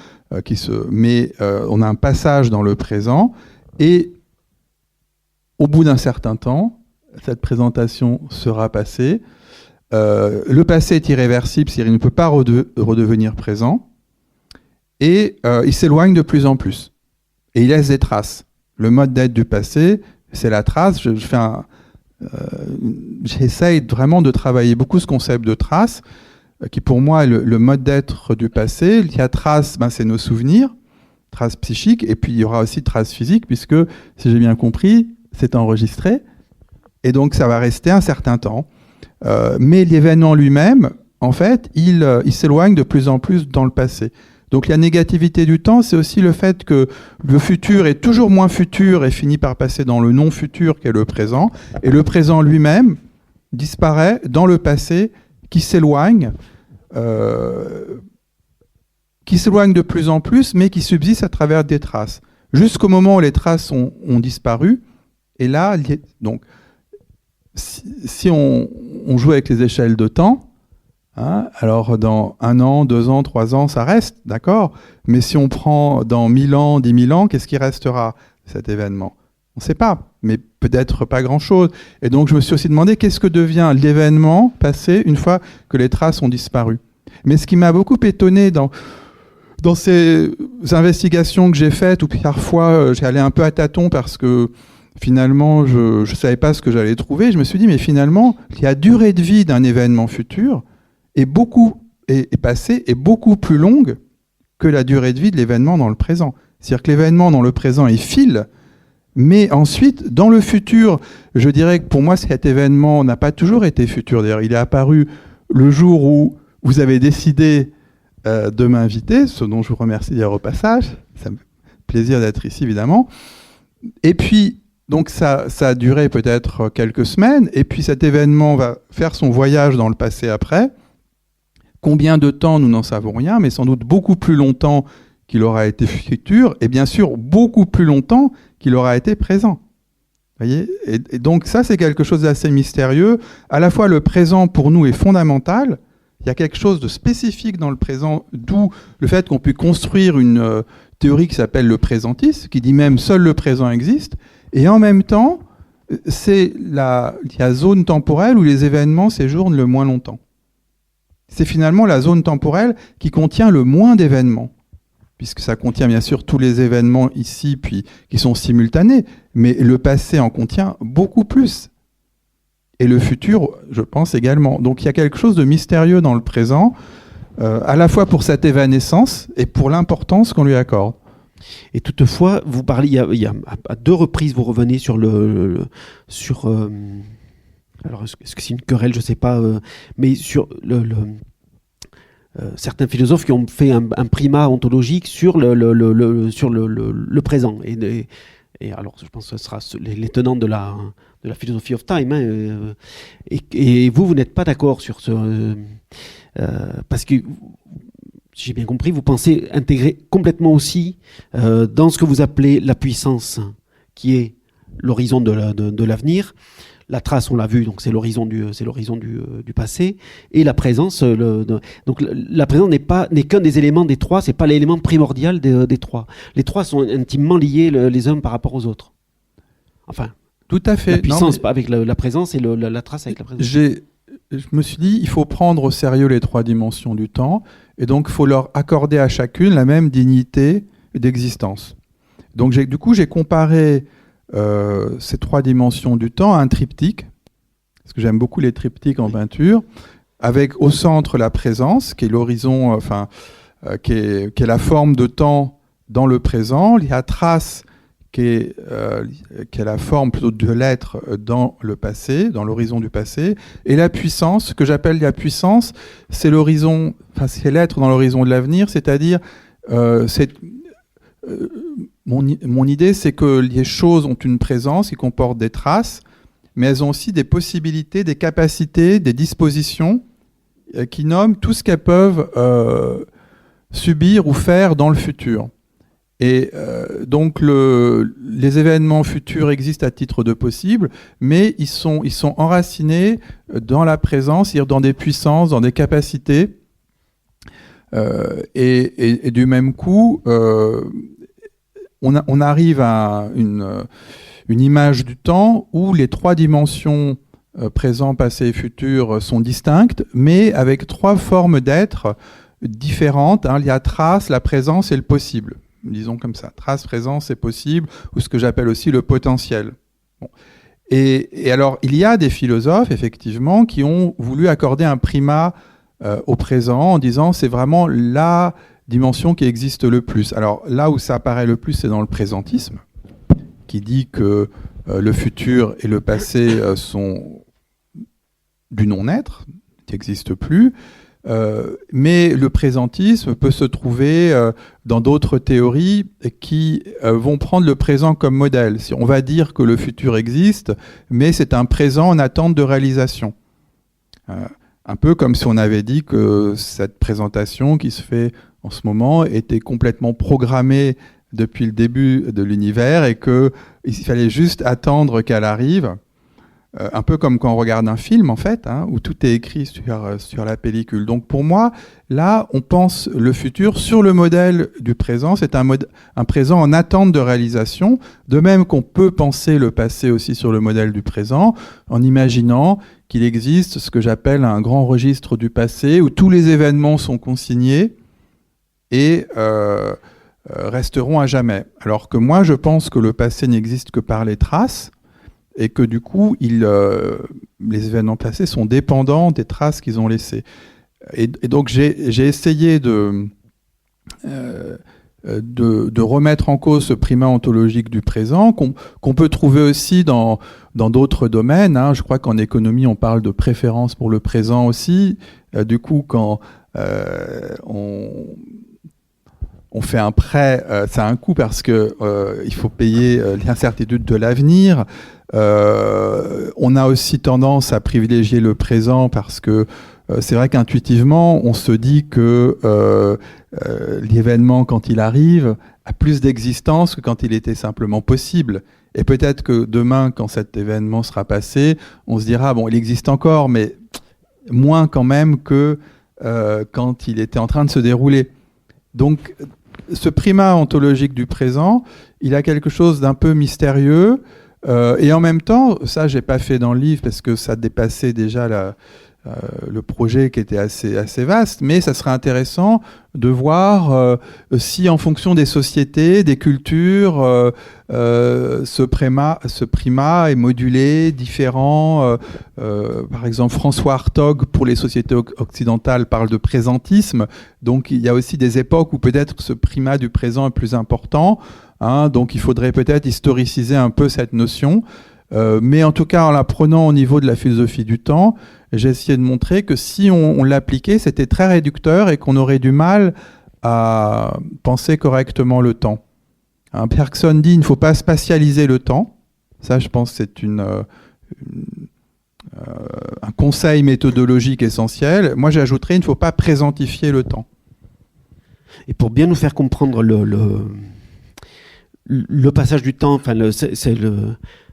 mais on a un passage dans le présent. Et au bout d'un certain temps, cette présentation sera passée. Le passé est irréversible, c'est-à-dire qu'il ne peut pas redevenir présent. Et il s'éloigne de plus en plus. Et il laisse des traces. Le mode d'être du passé, c'est la trace. J'essaye vraiment de travailler beaucoup ce concept de trace, qui pour moi est le mode d'être du passé. Il y a trace, c'est nos souvenirs, traces psychiques, et puis il y aura aussi traces physiques, puisque, si j'ai bien compris, c'est enregistré, et donc ça va rester un certain temps. Mais l'événement lui-même, en fait, il s'éloigne de plus en plus dans le passé. Donc la négativité du temps, c'est aussi le fait que le futur est toujours moins futur et finit par passer dans le non-futur qu'est le présent, et le présent lui-même disparaît dans le passé qui s'éloigne de plus en plus, mais qui subsiste à travers des traces. Jusqu'au moment où les traces ont disparu, et là, donc, si on joue avec les échelles de temps, hein, alors dans 1 an, 2 ans, 3 ans, ça reste, d'accord. Mais si on prend dans 1000 ans, 10 000 ans, qu'est-ce qui restera, cet événement? On ne sait pas, mais peut-être pas grand-chose. Et donc je me suis aussi demandé qu'est-ce que devient l'événement passé une fois que les traces ont disparu. Mais ce qui m'a beaucoup étonné dans ces investigations que j'ai faites, où parfois j'ai allé un peu à tâtons parce que finalement je ne savais pas ce que j'allais trouver, je me suis dit, mais finalement, la durée de vie d'un événement futur est passée est beaucoup plus longue que la durée de vie de l'événement dans le présent. C'est-à-dire que l'événement dans le présent est file, mais ensuite, dans le futur, je dirais que pour moi, cet événement n'a pas toujours été futur. D'ailleurs, il est apparu le jour où vous avez décidé de m'inviter, ce dont je vous remercie d'ailleurs au passage. Ça me fait plaisir d'être ici, évidemment. Et puis, donc ça a duré peut-être quelques semaines, et puis cet événement va faire son voyage dans le passé après. Combien de temps, nous n'en savons rien, mais sans doute beaucoup plus longtemps qu'il aura été futur, et bien sûr beaucoup plus longtemps qu'il aura été présent. Voyez, et donc ça, c'est quelque chose d'assez mystérieux. À la fois, le présent, pour nous, est fondamental. Il y a quelque chose de spécifique dans le présent, d'où le fait qu'on puisse construire une théorie qui s'appelle le présentisme, qui dit même seul le présent existe. Et en même temps, c'est la zone temporelle où les événements séjournent le moins longtemps. C'est finalement la zone temporelle qui contient le moins d'événements, puisque ça contient bien sûr tous les événements ici, puis qui sont simultanés, mais le passé en contient beaucoup plus. Et le futur, je pense également. Donc il y a quelque chose de mystérieux dans le présent, à la fois pour cette évanescence et pour l'importance qu'on lui accorde. Et toutefois, vous parlez, il y a à 2 reprises, vous revenez sur alors est-ce que c'est une querelle, je ne sais pas, mais sur certains philosophes qui ont fait un primat ontologique sur le présent. Et alors, je pense que ce sera les tenants de la philosophie of time. Hein, et vous n'êtes pas d'accord sur ce... parce que, si j'ai bien compris, vous pensez intégrer complètement aussi dans ce que vous appelez la puissance, qui est l'horizon de l'avenir. La trace, on l'a vu, donc c'est l'horizon du passé, et la présence. Donc la présence n'est qu'un des éléments des 3. C'est pas l'élément primordial des 3. Les 3 sont intimement liés les uns par rapport aux autres. Enfin, tout à fait. La puissance avec la présence et la trace avec la présence. Je me suis dit, il faut prendre au sérieux les 3 dimensions du temps, et donc il faut leur accorder à chacune la même dignité d'existence. Donc j'ai comparé ces 3 dimensions du temps à un triptyque, parce que j'aime beaucoup les triptyques en peinture, avec au centre la présence, qui est l'horizon, qui est la forme de temps dans le présent, il y a trace qui est la forme plutôt de l'être dans le passé, dans l'horizon du passé, et la puissance, ce que j'appelle la puissance, c'est l'horizon, c'est l'être dans l'horizon de l'avenir, c'est-à-dire mon idée, c'est que les choses ont une présence qui comporte des traces, mais elles ont aussi des possibilités, des capacités, des dispositions qui nomment tout ce qu'elles peuvent subir ou faire dans le futur. Et donc les événements futurs existent à titre de possible, mais ils sont enracinés dans la présence, c'est-à-dire dans des puissances, dans des capacités. Et du même coup, on arrive à une image du temps où les trois dimensions présent, passé et futur sont distinctes, mais avec trois formes d'être différentes. Il y a trace, la présence et le possible. Disons comme ça, trace, présence et possible, ou ce que j'appelle aussi le potentiel. Bon. Et alors, il y a des philosophes, effectivement, qui ont voulu accorder un primat au présent en disant c'est vraiment la dimension qui existe le plus. Alors là où ça apparaît le plus, c'est dans le présentisme, qui dit que le futur et le passé sont du non-être, qui n'existent plus. Mais le présentisme peut se trouver dans d'autres théories qui vont prendre le présent comme modèle. On va dire que le futur existe, mais c'est un présent en attente de réalisation. Un peu comme si on avait dit que cette présentation qui se fait en ce moment était complètement programmée depuis le début de l'univers et qu'il fallait juste attendre qu'elle arrive. Un peu comme quand on regarde un film, en fait, où tout est écrit sur la pellicule. Donc pour moi, là, on pense le futur sur le modèle du présent. C'est un présent en attente de réalisation, de même qu'on peut penser le passé aussi sur le modèle du présent, en imaginant qu'il existe ce que j'appelle un grand registre du passé, où tous les événements sont consignés et resteront à jamais. Alors que moi, je pense que le passé n'existe que par les traces, et que du coup, les événements passés sont dépendants des traces qu'ils ont laissées. Et donc, j'ai essayé de remettre en cause ce primat ontologique du présent, qu'on peut trouver aussi dans d'autres domaines. Je crois qu'en économie, on parle de préférence pour le présent aussi. Du coup, quand on fait un prêt, ça a un coût parce que il faut payer l'incertitude de l'avenir. On a aussi tendance à privilégier le présent parce que c'est vrai qu'intuitivement, on se dit que l'événement, quand il arrive, a plus d'existence que quand il était simplement possible. Et peut-être que demain, quand cet événement sera passé, on se dira, bon, il existe encore, mais moins quand même que quand il était en train de se dérouler. Donc, ce primat ontologique du présent, il a quelque chose d'un peu mystérieux, et en même temps, ça, j'ai pas fait dans le livre parce que ça dépassait déjà le projet qui était assez vaste, mais ça serait intéressant de voir si en fonction des sociétés, des cultures, ce primat est modulé, différent. Par exemple, François Hartog, pour les sociétés occidentales, parle de présentisme. Donc il y a aussi des époques où peut-être ce primat du présent est plus important. Donc il faudrait peut-être historiciser un peu cette notion. Mais en tout cas, en la prenant au niveau de la philosophie du temps, j'ai essayé de montrer que si on l'appliquait, c'était très réducteur et qu'on aurait du mal à penser correctement le temps. Bergson dit qu'il ne faut pas spatialiser le temps. Ça, je pense que c'est un conseil méthodologique essentiel. Moi, j'ajouterais qu'il ne faut pas présentifier le temps. Et pour bien nous faire comprendre le passage du temps,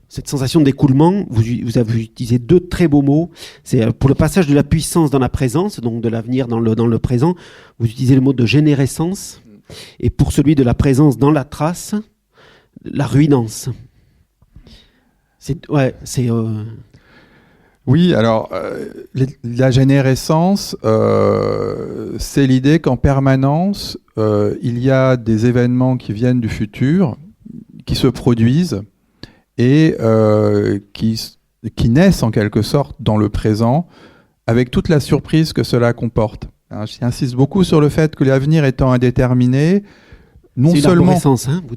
cette sensation d'écoulement, vous avez utilisé deux très beaux mots. C'est pour le passage de la puissance dans la présence, donc de l'avenir dans le présent, vous utilisez le mot de générescence. Et pour celui de la présence dans la trace, la ruinance. Oui, alors la générescence, c'est l'idée qu'en permanence, il y a des événements qui viennent du futur, qui se produisent, et qui naissent en quelque sorte dans le présent, avec toute la surprise que cela comporte. J'insiste beaucoup sur le fait que l'avenir étant indéterminé, non seulement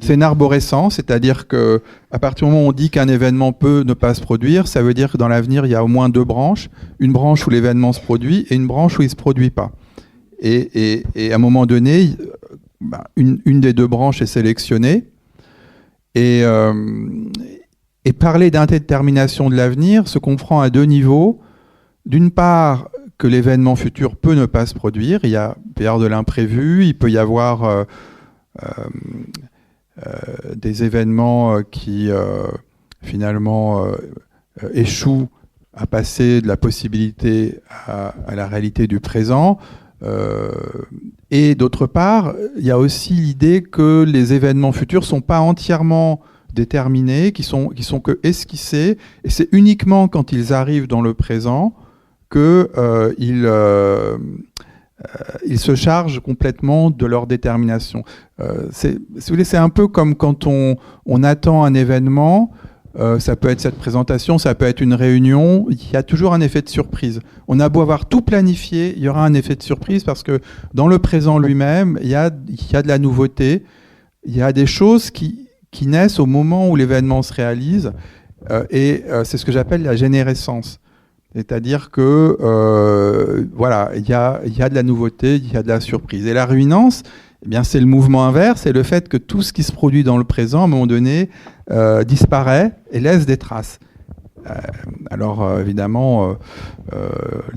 c'est une arborescence, c'est-à-dire que à partir du moment où on dit qu'un événement peut ne pas se produire, ça veut dire que dans l'avenir il y a au moins deux branches, une branche où l'événement se produit et une branche où il se produit pas. Et à un moment donné, une des deux branches est sélectionnée. Et parler d'indétermination de l'avenir se comprend à deux niveaux. D'une part, que l'événement futur peut ne pas se produire. Il peut y avoir de l'imprévu, il peut y avoir des événements qui finalement échouent à passer de la possibilité à la réalité du présent. Et d'autre part, il y a aussi l'idée que les événements futurs ne sont pas entièrement déterminés, qui sont que esquissés, et c'est uniquement quand ils arrivent dans le présent qu'ils se chargent complètement de leur détermination. Si vous voulez, c'est un peu comme quand on attend un événement. Ça peut être cette présentation, ça peut être une réunion, il y a toujours un effet de surprise. On a beau avoir tout planifié, il y aura un effet de surprise parce que dans le présent lui-même, il y a de la nouveauté, il y a des choses qui naissent au moment où l'événement se réalise, et c'est ce que j'appelle la générescence. C'est-à-dire que voilà, il y a de la nouveauté, il y a de la surprise. Et la ruinance, eh bien, c'est le mouvement inverse, c'est le fait que tout ce qui se produit dans le présent, à un moment donné, disparaît et laisse des traces. Alors, évidemment,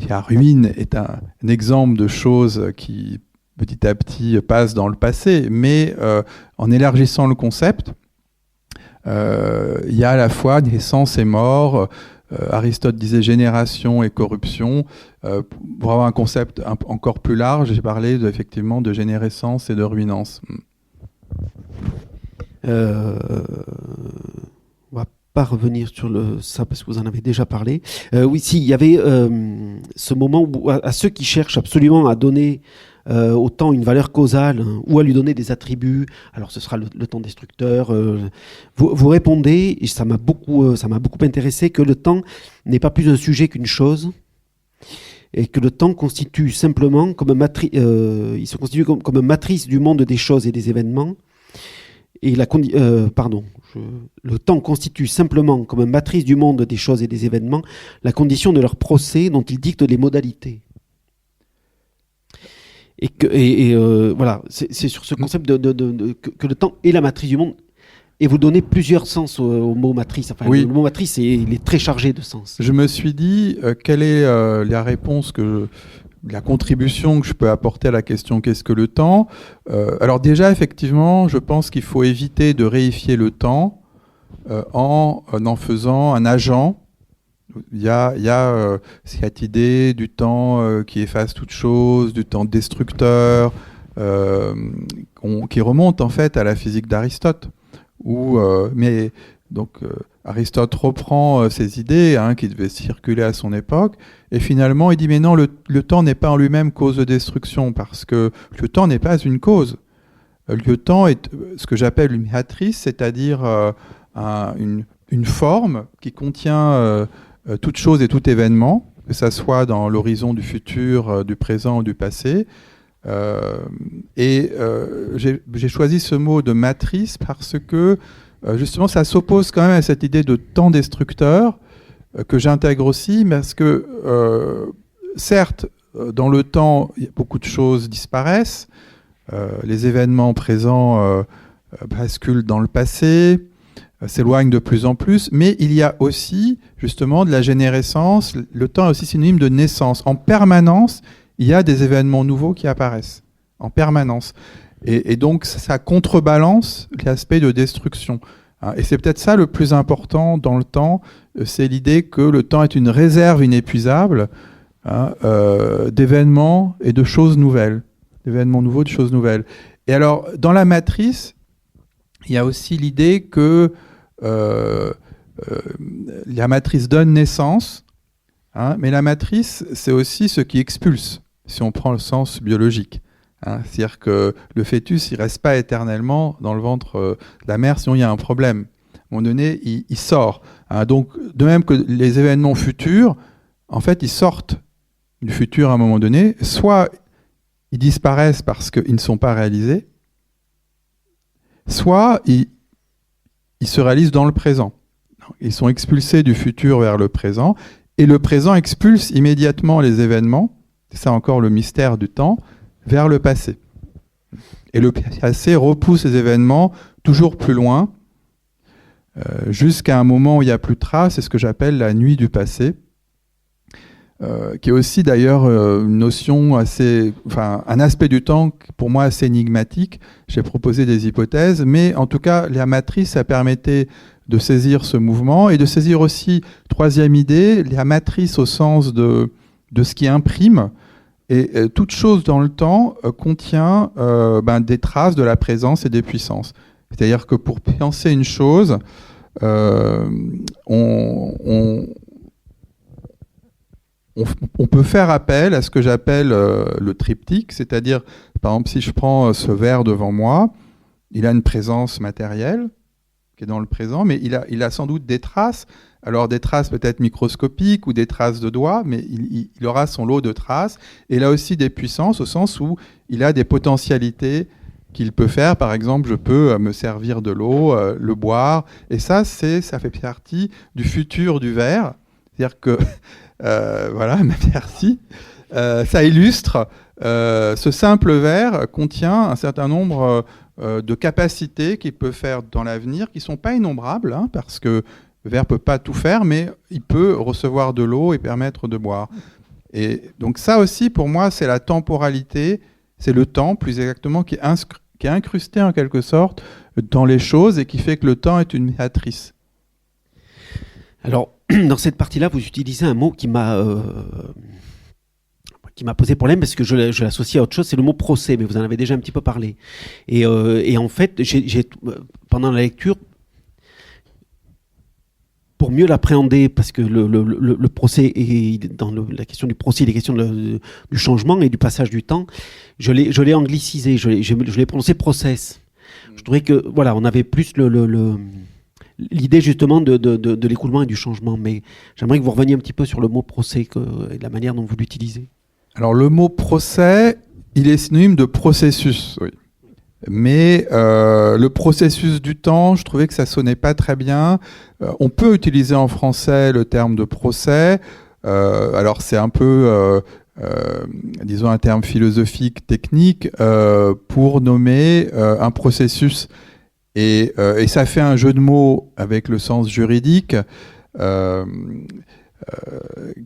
la ruine est un exemple de choses qui, petit à petit, passent dans le passé, mais en élargissant le concept, il y a à la fois naissance et mort. Aristote disait génération et corruption. Pour avoir un concept encore plus large, j'ai parlé effectivement de générescence et de ruinance. On va pas revenir sur ça parce que vous en avez déjà parlé. Oui, si, il y avait ce moment où à ceux qui cherchent absolument à donner au temps une valeur causale ou à lui donner des attributs, alors ce sera le temps destructeur, vous répondez, et ça m'a beaucoup intéressé, que le temps n'est pas plus un sujet qu'une chose, et que le temps constitue simplement comme il se constitue comme une matrice du monde des choses et des événements, et le temps constitue simplement comme une matrice du monde des choses et des événements la condition de leur procès dont il dicte les modalités. Et voilà, c'est sur ce concept que le temps est la matrice du monde. Et vous donnez plusieurs sens au mot matrice. Enfin, oui. Le mot matrice, il est très chargé de sens. Je me suis dit, quelle est la réponse, la contribution que je peux apporter à la question qu'est-ce que le temps ? Alors déjà, effectivement, je pense qu'il faut éviter de réifier le temps en faisant un agent. Il y a cette idée du temps qui efface toute chose, du temps destructeur, qui remonte en fait à la physique d'Aristote. Aristote reprend ces idées qui devaient circuler à son époque, et finalement il dit mais non, le temps n'est pas en lui-même cause de destruction, parce que le temps n'est pas une cause. Le temps est ce que j'appelle une matrice, c'est-à-dire une forme qui contient toute chose et tout événement, que ça soit dans l'horizon du futur, du présent ou du passé. J'ai choisi ce mot de matrice parce que justement ça s'oppose quand même à cette idée de temps destructeur que j'intègre aussi, parce que certes, dans le temps, beaucoup de choses disparaissent, les événements présents basculent dans le passé, s'éloigne de plus en plus, mais il y a aussi justement de la générescence. Le temps est aussi synonyme de naissance. En permanence, il y a des événements nouveaux qui apparaissent, en permanence. Et donc, ça contrebalance l'aspect de destruction. Et c'est peut-être ça le plus important dans le temps, c'est l'idée que le temps est une réserve inépuisable d'événements et de choses nouvelles. D'événements nouveaux, de choses nouvelles. Et alors, dans la matrice, il y a aussi l'idée que la matrice donne naissance, mais la matrice, c'est aussi ce qui expulse, si on prend le sens biologique. C'est-à-dire que le fœtus, il ne reste pas éternellement dans le ventre de la mère, sinon il y a un problème. À un moment donné, il sort. Donc, de même que les événements futurs, en fait, ils sortent du futur à un moment donné. Soit ils disparaissent parce qu'ils ne sont pas réalisés, soit ils se réalisent dans le présent. Ils sont expulsés du futur vers le présent, et le présent expulse immédiatement les événements, c'est ça encore le mystère du temps, vers le passé. Et le passé repousse les événements toujours plus loin, jusqu'à un moment où il n'y a plus de traces, c'est ce que j'appelle la nuit du passé, qui est aussi d'ailleurs une notion un aspect du temps pour moi assez énigmatique. J'ai proposé des hypothèses, mais en tout cas, la matrice, ça permettait de saisir ce mouvement et de saisir aussi, troisième idée, la matrice au sens de ce qui imprime. Et toute chose dans le temps contient des traces de la présence et des puissances. C'est-à-dire que pour penser une chose, on peut faire appel à ce que j'appelle le triptyque, c'est-à-dire, par exemple, si je prends ce verre devant moi, il a une présence matérielle qui est dans le présent, mais il a sans doute des traces, alors des traces peut-être microscopiques ou des traces de doigts, mais il aura son lot de traces, et là aussi des puissances au sens où il a des potentialités qu'il peut faire. Par exemple, je peux me servir de l'eau, le boire, et ça fait partie du futur du verre, c'est-à-dire que voilà, merci. Ça illustre, ce simple verre contient un certain nombre de capacités qu'il peut faire dans l'avenir, qui ne sont pas innombrables, parce que le verre ne peut pas tout faire, mais il peut recevoir de l'eau et permettre de boire. Et donc ça aussi, pour moi, c'est la temporalité, c'est le temps, plus exactement, qui est incrusté en quelque sorte dans les choses et qui fait que le temps est une matrice. Alors, dans cette partie-là, vous utilisez un mot qui m'a posé problème parce que je l'associe à autre chose, c'est le mot procès, mais vous en avez déjà un petit peu parlé. Et en fait, pendant la lecture, pour mieux l'appréhender, parce que le procès est dans la question du procès, les questions du changement et du passage du temps, je l'ai anglicisé, je l'ai prononcé process. Je trouvais que voilà, on avait plus l'idée justement de l'écoulement et du changement, mais j'aimerais que vous reveniez un petit peu sur le mot procès et la manière dont vous l'utilisez. Alors le mot procès, il est synonyme de processus, oui. Mais le processus du temps, je trouvais que ça sonnait pas très bien. On peut utiliser en français le terme de procès. Alors c'est un peu, disons, un terme philosophique, technique, pour nommer un processus. Et ça fait un jeu de mots avec le sens juridique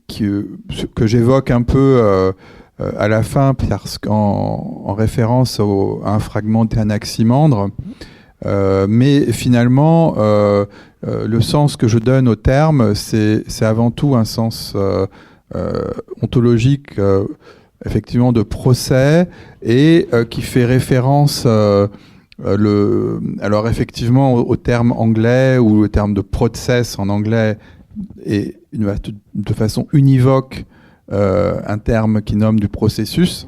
que j'évoque un peu à la fin, parce en référence à un fragment d'Anaximandre. Mais finalement, le sens que je donne au terme, c'est avant tout un sens ontologique, effectivement, de procès, et qui fait référence alors effectivement au terme anglais, ou le terme de process en anglais, et de façon univoque un terme qui nomme du processus.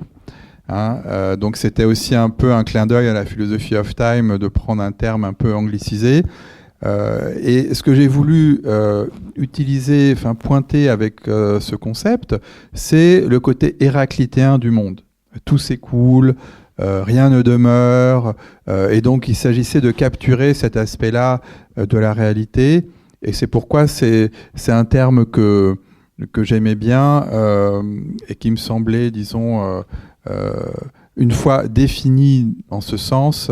Donc c'était aussi un peu un clin d'œil à la philosophie of time de prendre un terme un peu anglicisé. Et ce que j'ai voulu utiliser, pointer avec ce concept, c'est le côté héraclitéen du monde. Tout s'écoule, rien ne demeure, et donc il s'agissait de capturer cet aspect-là de la réalité. Et c'est pourquoi c'est un terme que j'aimais bien et qui me semblait, disons, une fois défini en ce sens,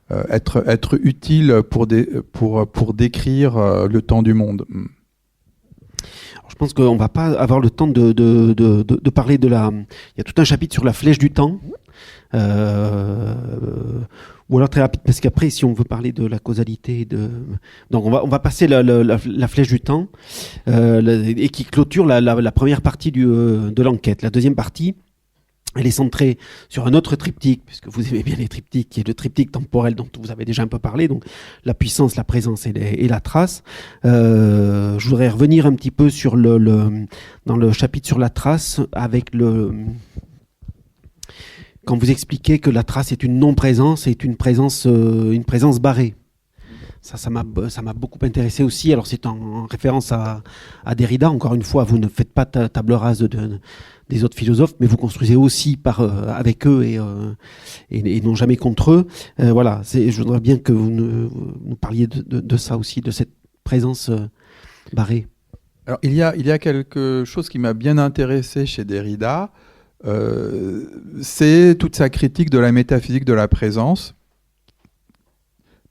être utile pour décrire le temps du monde. Alors, je pense qu'on ne va pas avoir le temps de parler de la... Il y a tout un chapitre sur la flèche du temps. Ou alors très rapide, parce qu'après, si on veut parler de la causalité, donc on va passer la flèche du temps, et qui clôture la première partie de l'enquête. La deuxième partie, elle est centrée sur un autre triptyque, puisque vous aimez bien les triptyques, qui est le triptyque temporel dont vous avez déjà un peu parlé, donc la puissance, la présence et la trace. Je voudrais revenir un petit peu sur dans le chapitre sur la trace, avec quand vous expliquez que la trace est une non-présence et une présence barrée. Ça m'a beaucoup intéressé aussi. Alors c'est en référence à Derrida. Encore une fois, vous ne faites pas table rase des autres philosophes, mais vous construisez aussi avec eux et non jamais contre eux. Voilà, je voudrais bien que vous nous parliez de ça aussi, de cette présence barrée. Alors il y a quelque chose qui m'a bien intéressé chez Derrida. c'est toute sa critique de la métaphysique de la présence,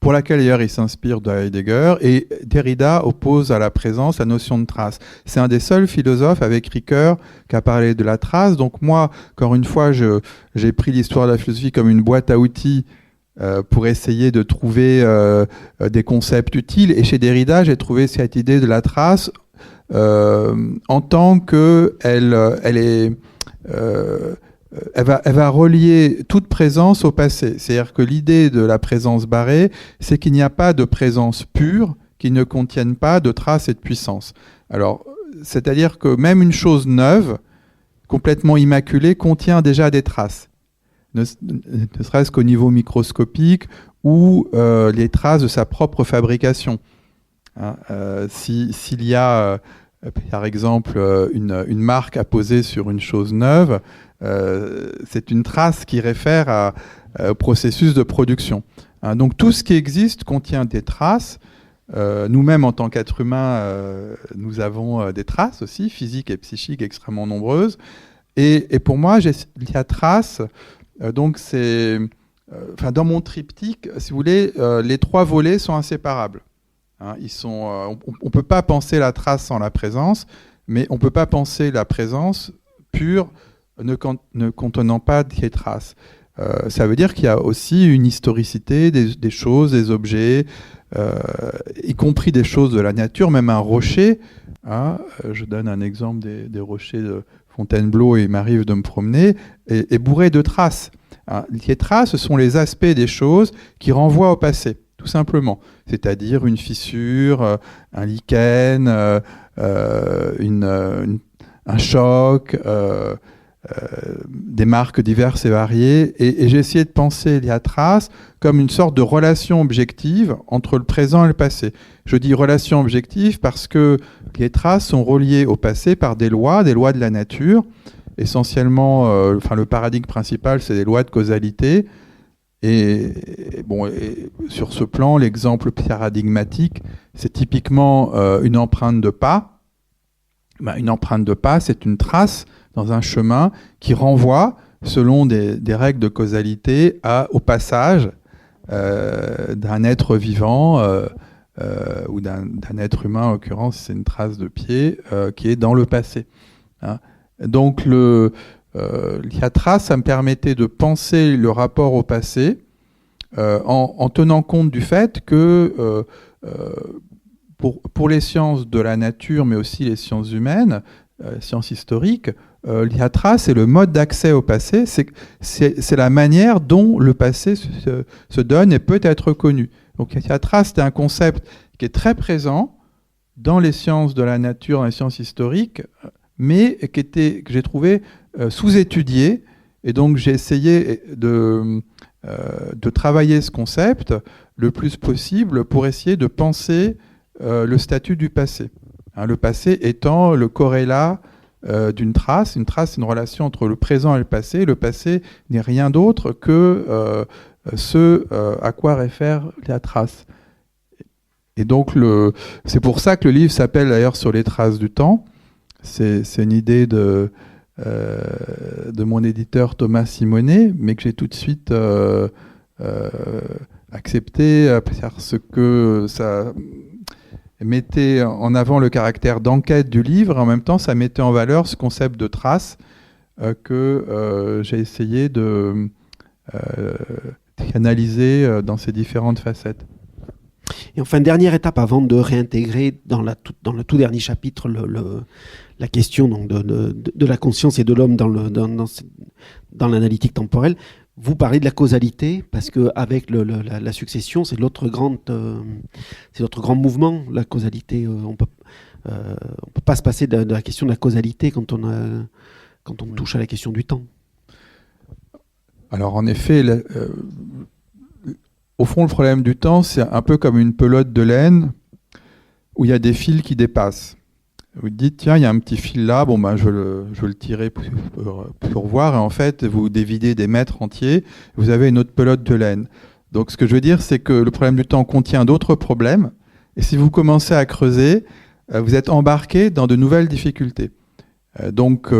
pour laquelle d'ailleurs il s'inspire de Heidegger, et Derrida oppose à la présence la notion de trace. C'est un des seuls philosophes avec Ricoeur qui a parlé de la trace. Donc moi, encore une fois, j'ai pris l'histoire de la philosophie comme une boîte à outils pour essayer de trouver des concepts utiles. Et chez Derrida, j'ai trouvé cette idée de la trace en tant qu'elle elle va relier toute présence au passé. C'est-à-dire que l'idée de la présence barrée, c'est qu'il n'y a pas de présence pure qui ne contienne pas de traces et de puissance. Alors, c'est-à-dire que même une chose neuve, complètement immaculée, contient déjà des traces. Ne serait-ce qu'au niveau microscopique ou les traces de sa propre fabrication. Hein, s'il y a, par exemple, une marque à poser sur une chose neuve, c'est une trace qui réfère au processus de production. Hein, donc tout ce qui existe contient des traces. Nous-mêmes, en tant qu'êtres humains, nous avons des traces aussi, physiques et psychiques, extrêmement nombreuses. Et pour moi, il y a traces. Donc c'est, dans mon triptyque, si vous voulez, les trois volets sont inséparables. Hein, on peut pas penser la trace sans la présence, mais on peut pas penser la présence pure ne contenant pas des traces. Ça veut dire qu'il y a aussi une historicité des choses, des objets, y compris des choses de la nature, même un rocher. Hein, je donne un exemple des rochers de Fontainebleau, et il m'arrive de me promener, est bourré de traces. Hein, les traces, ce sont les aspects des choses qui renvoient au passé, tout simplement. C'est-à-dire une fissure, un lichen, un choc, des marques diverses et variées, et j'ai essayé de penser les traces comme une sorte de relation objective entre le présent et le passé. Je dis relation objective parce que les traces sont reliées au passé par des lois de la nature. Essentiellement, le paradigme principal, c'est des lois de causalité. Et sur ce plan, l'exemple paradigmatique, c'est typiquement une empreinte de pas. Une empreinte de pas, c'est une trace dans un chemin qui renvoie, selon des règles de causalité, au passage d'un être vivant ou d'un être humain, en l'occurrence, c'est une trace de pied qui est dans le passé. Hein. Donc la trace, ça me permettait de penser le rapport au passé en tenant compte du fait que pour les sciences de la nature, mais aussi les sciences humaines, sciences historiques, la trace est le mode d'accès au passé, c'est la manière dont le passé se donne et peut être connu. Donc la trace, c'est un concept qui est très présent dans les sciences de la nature, dans les sciences historiques, mais que j'ai trouvé sous-étudié. Et donc j'ai essayé de travailler ce concept le plus possible pour essayer de penser le statut du passé. Hein, le passé étant le corrélat d'une trace. Une trace, c'est une relation entre le présent et le passé. Le passé n'est rien d'autre que ce à quoi réfère la trace. Et donc, c'est pour ça que le livre s'appelle d'ailleurs Sur les traces du temps. C'est une idée de mon éditeur Thomas Simonet, mais que j'ai tout de suite accepté parce que ça mettait en avant le caractère d'enquête du livre, et en même temps ça mettait en valeur ce concept de trace que j'ai essayé de analyser dans ses différentes facettes. Et enfin, dernière étape avant de réintégrer dans le tout dernier chapitre la question donc, de la conscience et de l'homme dans l'analytique temporelle. Vous parlez de la causalité, parce qu'avec la succession, c'est l'autre grand mouvement, la causalité. On peut pas se passer de la question de la causalité quand on touche à la question du temps. Alors en effet, au fond, le problème du temps, c'est un peu comme une pelote de laine où il y a des fils qui dépassent. Vous dites, tiens, il y a un petit fil là, je vais le tirer pour voir, et en fait, vous dévidez des mètres entiers, vous avez une autre pelote de laine. Donc, ce que je veux dire, c'est que le problème du temps contient d'autres problèmes, et si vous commencez à creuser, vous êtes embarqué dans de nouvelles difficultés. Donc,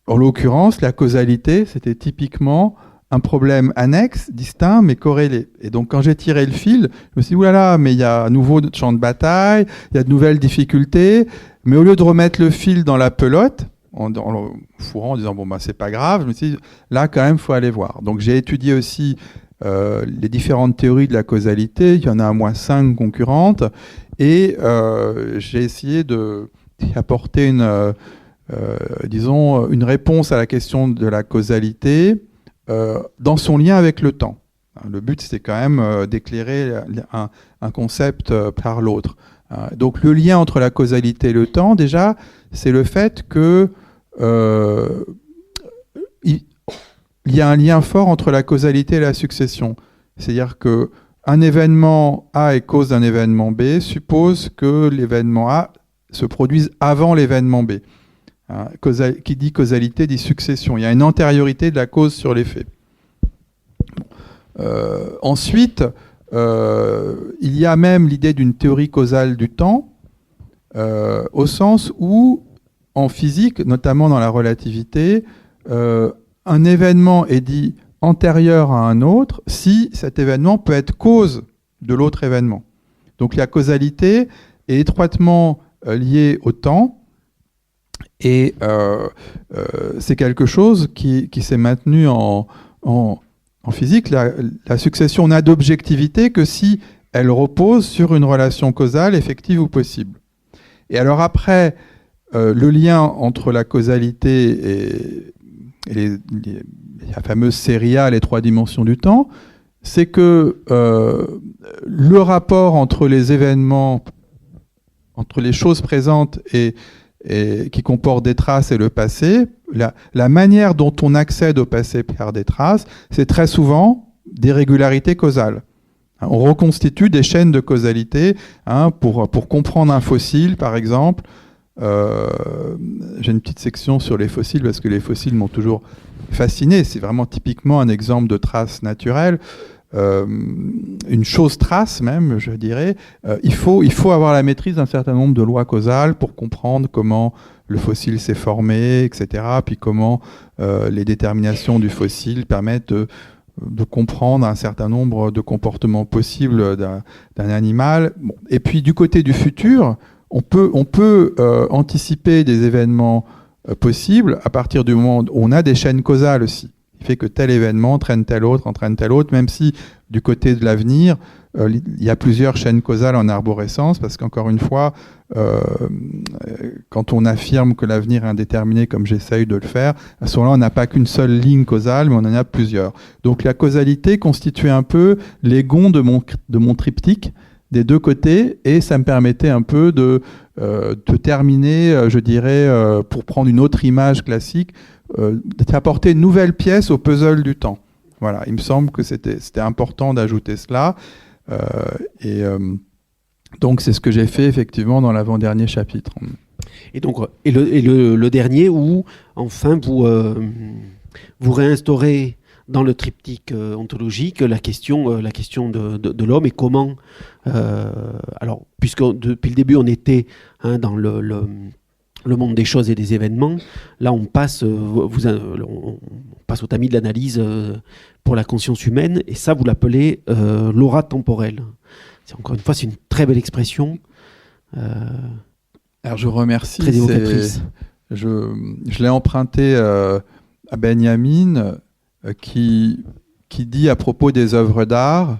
En l'occurrence, la causalité, c'était typiquement un problème annexe, distinct, mais corrélé. Et donc, quand j'ai tiré le fil, je me suis dit, oulala, mais il y a un nouveau champ de bataille, il y a de nouvelles difficultés. Mais au lieu de remettre le fil dans la pelote, en le fourrant, en disant, bon, bah, c'est pas grave, je me suis dit, là, quand même, il faut aller voir. Donc, j'ai étudié aussi les différentes théories de la causalité. Il y en a à moins 5 concurrentes. Et j'ai essayé d'apporter une réponse à la question de la causalité dans son lien avec le temps. Le but, c'était quand même d'éclairer un concept par l'autre. Donc le lien entre la causalité et le temps, déjà, c'est le fait que il y a un lien fort entre la causalité et la succession. C'est-à-dire qu'un événement A est cause d'un événement B suppose que l'événement A se produise avant l'événement B. Qui dit causalité dit succession. Il y a une antériorité de la cause sur l'effet. Ensuite, il y a même l'idée d'une théorie causale du temps, au sens où, en physique, notamment dans la relativité, un événement est dit antérieur à un autre si cet événement peut être cause de l'autre événement. Donc la causalité est étroitement liée au temps. Et c'est quelque chose qui s'est maintenu en physique. La succession n'a d'objectivité que si elle repose sur une relation causale effective ou possible. Et alors après, le lien entre la causalité et la fameuse série A, les 3 dimensions du temps, c'est que le rapport entre les événements, entre les choses présentes et qui comporte des traces et le passé, la manière dont on accède au passé par des traces, c'est très souvent des régularités causales. On reconstitue des chaînes de causalité pour comprendre un fossile, par exemple. J'ai une petite section sur les fossiles parce que les fossiles m'ont toujours fasciné. C'est vraiment typiquement un exemple de trace naturelle. Une chose trace même, je dirais. Il faut avoir la maîtrise d'un certain nombre de lois causales pour comprendre comment le fossile s'est formé, etc. Puis comment les déterminations du fossile permettent de comprendre un certain nombre de comportements possibles d'un animal. Bon. Et puis du côté du futur, on peut anticiper des événements possibles à partir du moment où on a des chaînes causales aussi. Il fait que tel événement entraîne tel autre, même si du côté de l'avenir, il y a plusieurs chaînes causales en arborescence, parce qu'encore une fois, quand on affirme que l'avenir est indéterminé, comme j'essaye de le faire, à ce moment-là, on n'a pas qu'une seule ligne causale, mais on en a plusieurs. Donc la causalité constituait un peu les gonds de mon triptyque, des deux côtés, et ça me permettait un peu de terminer, je dirais, pour prendre une autre image classique, d'apporter une nouvelle pièce au puzzle du temps. Voilà, il me semble que c'était important d'ajouter cela. Donc c'est ce que j'ai fait effectivement dans l'avant-dernier chapitre. Et donc le dernier où enfin vous réinstaurez dans le triptyque ontologique la question de l'homme et comment alors puisque depuis le début on était dans le monde des choses et des événements, là on passe au tamis de l'analyse pour la conscience humaine, et ça vous l'appelez l'aura temporelle. Encore une fois, c'est une très belle expression. Alors je remercie. Très évocatrice. Je l'ai emprunté à Benjamin qui dit à propos des œuvres d'art,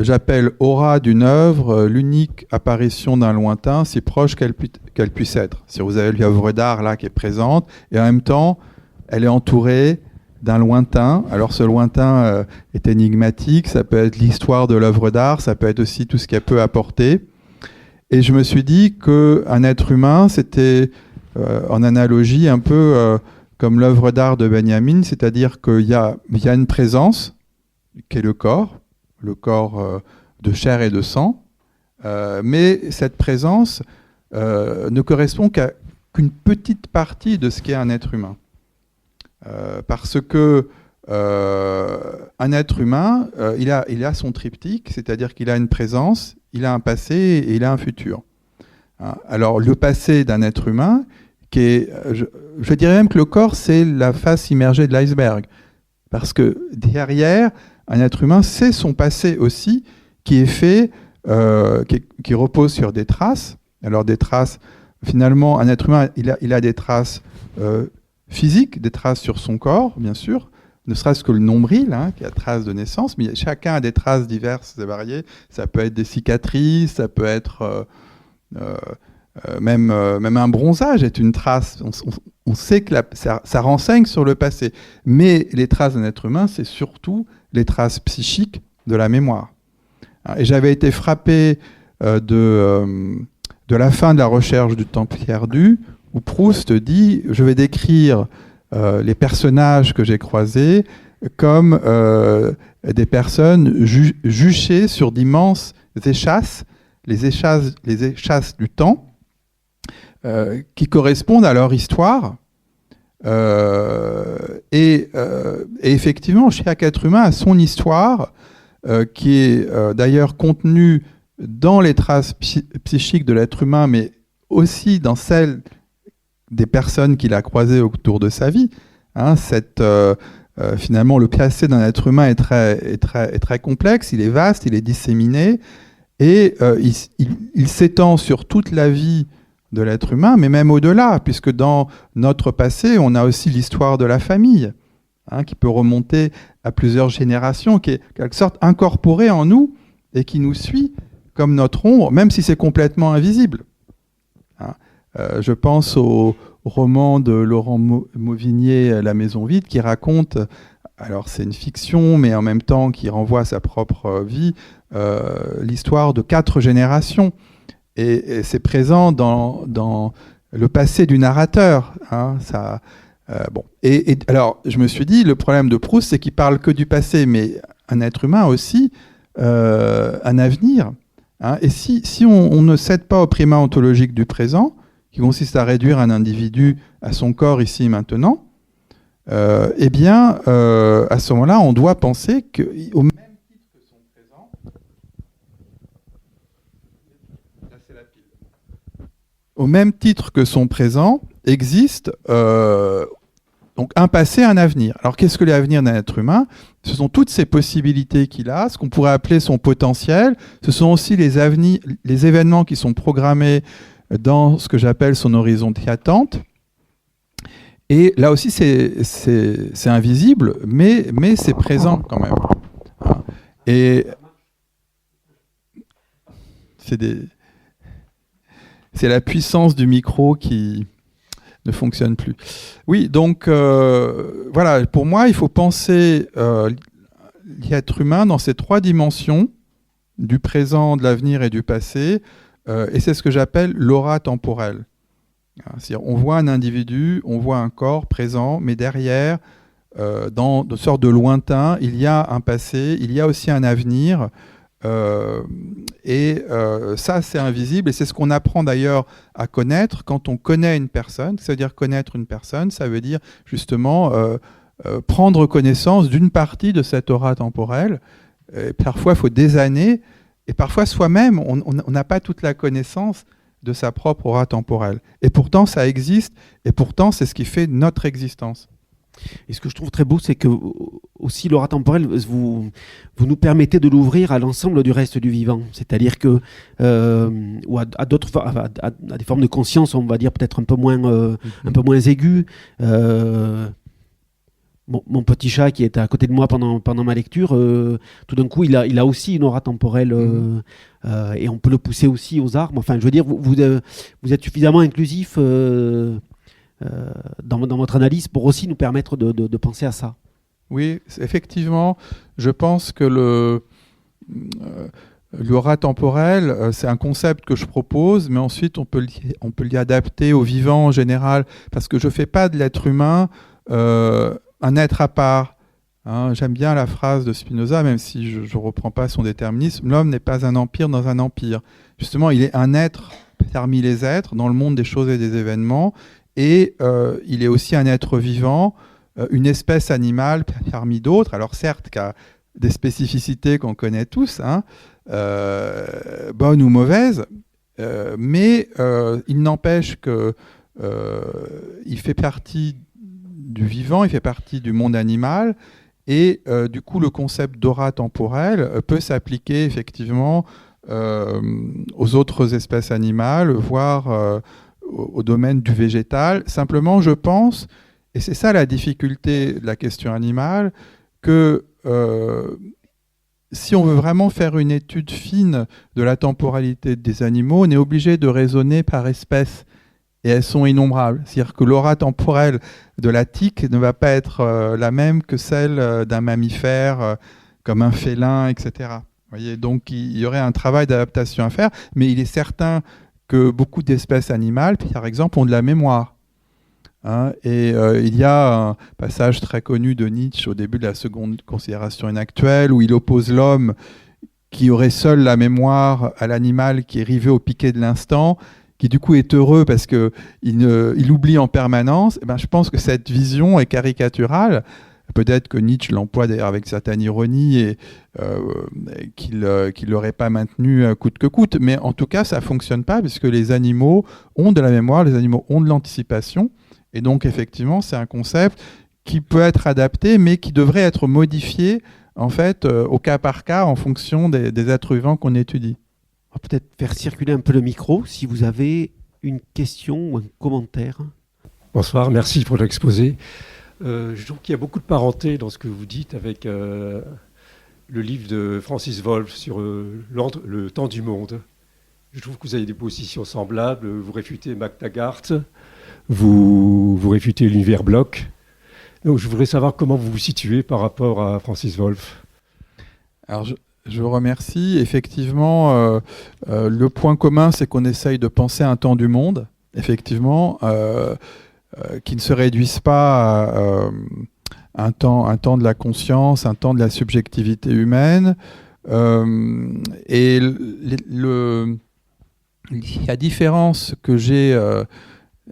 j'appelle aura d'une œuvre l'unique apparition d'un lointain si proche qu'elle puisse être. Si vous avez l'œuvre d'art là qui est présente, et en même temps, elle est entourée d'un lointain. Alors ce lointain est énigmatique, ça peut être l'histoire de l'œuvre d'art, ça peut être aussi tout ce qu'elle peut apporter. Et je me suis dit qu'un être humain, c'était en analogie un peu comme l'œuvre d'art de Benjamin, c'est-à-dire qu'il y a une présence qui est le corps de chair et de sang, mais cette présence ne correspond qu'une petite partie de ce qu'est un être humain. Parce que un être humain, il a son triptyque, c'est-à-dire qu'il a une présence, il a un passé et il a un futur. Alors le passé d'un être humain, qui est, je dirais même que le corps, c'est la face immergée de l'iceberg. Parce que derrière, un être humain, c'est son passé aussi, qui est fait, qui repose sur des traces. Alors des traces, finalement, un être humain, il a des traces physiques, des traces sur son corps, bien sûr, ne serait-ce que le nombril, qui a traces de naissance, mais chacun a des traces diverses et variées. Ça peut être des cicatrices, ça peut être même un bronzage est une trace. On sait que ça renseigne sur le passé. Mais les traces d'un être humain, c'est surtout les traces psychiques de la mémoire. Et j'avais été frappé de la fin de la recherche du temps perdu, où Proust dit « Je vais décrire les personnages que j'ai croisés comme des personnes juchées sur d'immenses échasses, les échasses du temps, qui correspondent à leur histoire. Et effectivement, chaque être humain a son histoire, qui est d'ailleurs contenue dans les traces psychiques de l'être humain, mais aussi dans celles des personnes qu'il a croisées autour de sa vie. Finalement, le passé d'un être humain est très complexe, il est vaste, il est disséminé, et il s'étend sur toute la vie de l'être humain, mais même au-delà, puisque dans notre passé, on a aussi l'histoire de la famille, qui peut remonter à plusieurs générations, qui est en quelque sorte incorporée en nous et qui nous suit comme notre ombre, même si c'est complètement invisible. Je pense au roman de Laurent Mauvigné, La Maison vide, qui raconte, alors c'est une fiction, mais en même temps qui renvoie à sa propre vie, l'histoire de 4 générations. Et c'est présent dans le passé du narrateur. Bon. Et alors, je me suis dit, le problème de Proust, c'est qu'il parle que du passé, mais un être humain a aussi un avenir. Et si on ne cède pas au primat ontologique du présent, qui consiste à réduire un individu à son corps ici et maintenant, eh bien, à ce moment-là, on doit penser qu'au même titre que son présent, là c'est la pile, au même titre que son présent existe donc un passé, un avenir. Alors qu'est-ce que l'avenir d'un être humain ? Ce sont toutes ces possibilités qu'il a, ce qu'on pourrait appeler son potentiel. Ce sont aussi les événements qui sont programmés dans ce que j'appelle son horizon d'attente. Et là aussi, c'est invisible, mais c'est présent quand même. Et c'est la puissance du micro qui ne fonctionne plus. Oui, donc voilà, pour moi, il faut penser l'être humain dans ces 3 dimensions, du présent, de l'avenir et du passé, et c'est ce que j'appelle l'aura temporelle. C'est-à-dire, on voit un individu, on voit un corps présent, mais derrière, dans une sorte de lointain, il y a un passé, il y a aussi un avenir, et ça, c'est invisible, et c'est ce qu'on apprend d'ailleurs à connaître quand on connaît une personne. Ça veut dire connaître une personne, ça veut dire justement prendre connaissance d'une partie de cette aura temporelle. Et parfois, il faut des années, et parfois soi-même, on n'a pas toute la connaissance de sa propre aura temporelle. Et pourtant, ça existe, et pourtant, c'est ce qui fait notre existence. Et ce que je trouve très beau, c'est que aussi l'aura temporelle, vous nous permettez de l'ouvrir à l'ensemble du reste du vivant. C'est-à-dire que, ou à des formes de conscience, on va dire peut-être un peu moins aiguës. Mon petit chat qui est à côté de moi pendant ma lecture, tout d'un coup, il a aussi une aura temporelle, et on peut le pousser aussi aux armes. Enfin, je veux dire, vous êtes suffisamment inclusif dans votre analyse pour aussi nous permettre de penser à ça. Oui, effectivement, je pense que l'aura temporelle, c'est un concept que je propose, mais ensuite on peut l'y adapter au vivant en général, parce que je ne fais pas de l'être humain un être à part. J'aime bien la phrase de Spinoza, même si je ne reprends pas son déterminisme. L'homme n'est pas un empire dans un empire. Justement, il est un être parmi les êtres, dans le monde des choses et des événements, et il est aussi un être vivant, une espèce animale parmi d'autres, alors certes qui a des spécificités qu'on connaît tous, bonnes ou mauvaises, mais il n'empêche que il fait partie du vivant, il fait partie du monde animal, et du coup le concept d'aura temporelle peut s'appliquer effectivement aux autres espèces animales, voire au domaine du végétal. Simplement, je pense, et c'est ça la difficulté de la question animale, que si on veut vraiment faire une étude fine de la temporalité des animaux, on est obligé de raisonner par espèce. Et elles sont innombrables. C'est-à-dire que l'aura temporelle de la tique ne va pas être la même que celle d'un mammifère, comme un félin, etc. Vous voyez, donc il y aurait un travail d'adaptation à faire, mais il est certain que beaucoup d'espèces animales, par exemple, ont de la mémoire. Hein, et il y a un passage très connu de Nietzsche au début de la seconde considération inactuelle, où il oppose l'homme qui aurait seul la mémoire à l'animal qui est rivé au piquet de l'instant, qui du coup est heureux parce qu'il oublie en permanence. Et ben, je pense que cette vision est caricaturale. Peut-être que Nietzsche l'emploie d'ailleurs avec certaine ironie et qu'il ne l'aurait pas maintenu coûte que coûte. Mais en tout cas, ça ne fonctionne pas puisque les animaux ont de la mémoire, les animaux ont de l'anticipation. Et donc, effectivement, c'est un concept qui peut être adapté, mais qui devrait être modifié en fait, au cas par cas en fonction des êtres vivants qu'on étudie. On va peut-être faire circuler un peu le micro si vous avez une question ou un commentaire. Bonsoir, merci pour l'exposé. Je trouve qu'il y a beaucoup de parenté dans ce que vous dites avec le livre de Francis Wolff sur le temps du monde. Je trouve que vous avez des positions semblables. Vous réfutez MacTaggart, vous réfutez l'univers Bloch. Donc je voudrais savoir comment vous vous situez par rapport à Francis Wolff. Alors je vous remercie. Effectivement, le point commun, c'est qu'on essaye de penser un temps du monde, effectivement, qui ne se réduise pas à un temps de la conscience, un temps de la subjectivité humaine. Et la différence que j'ai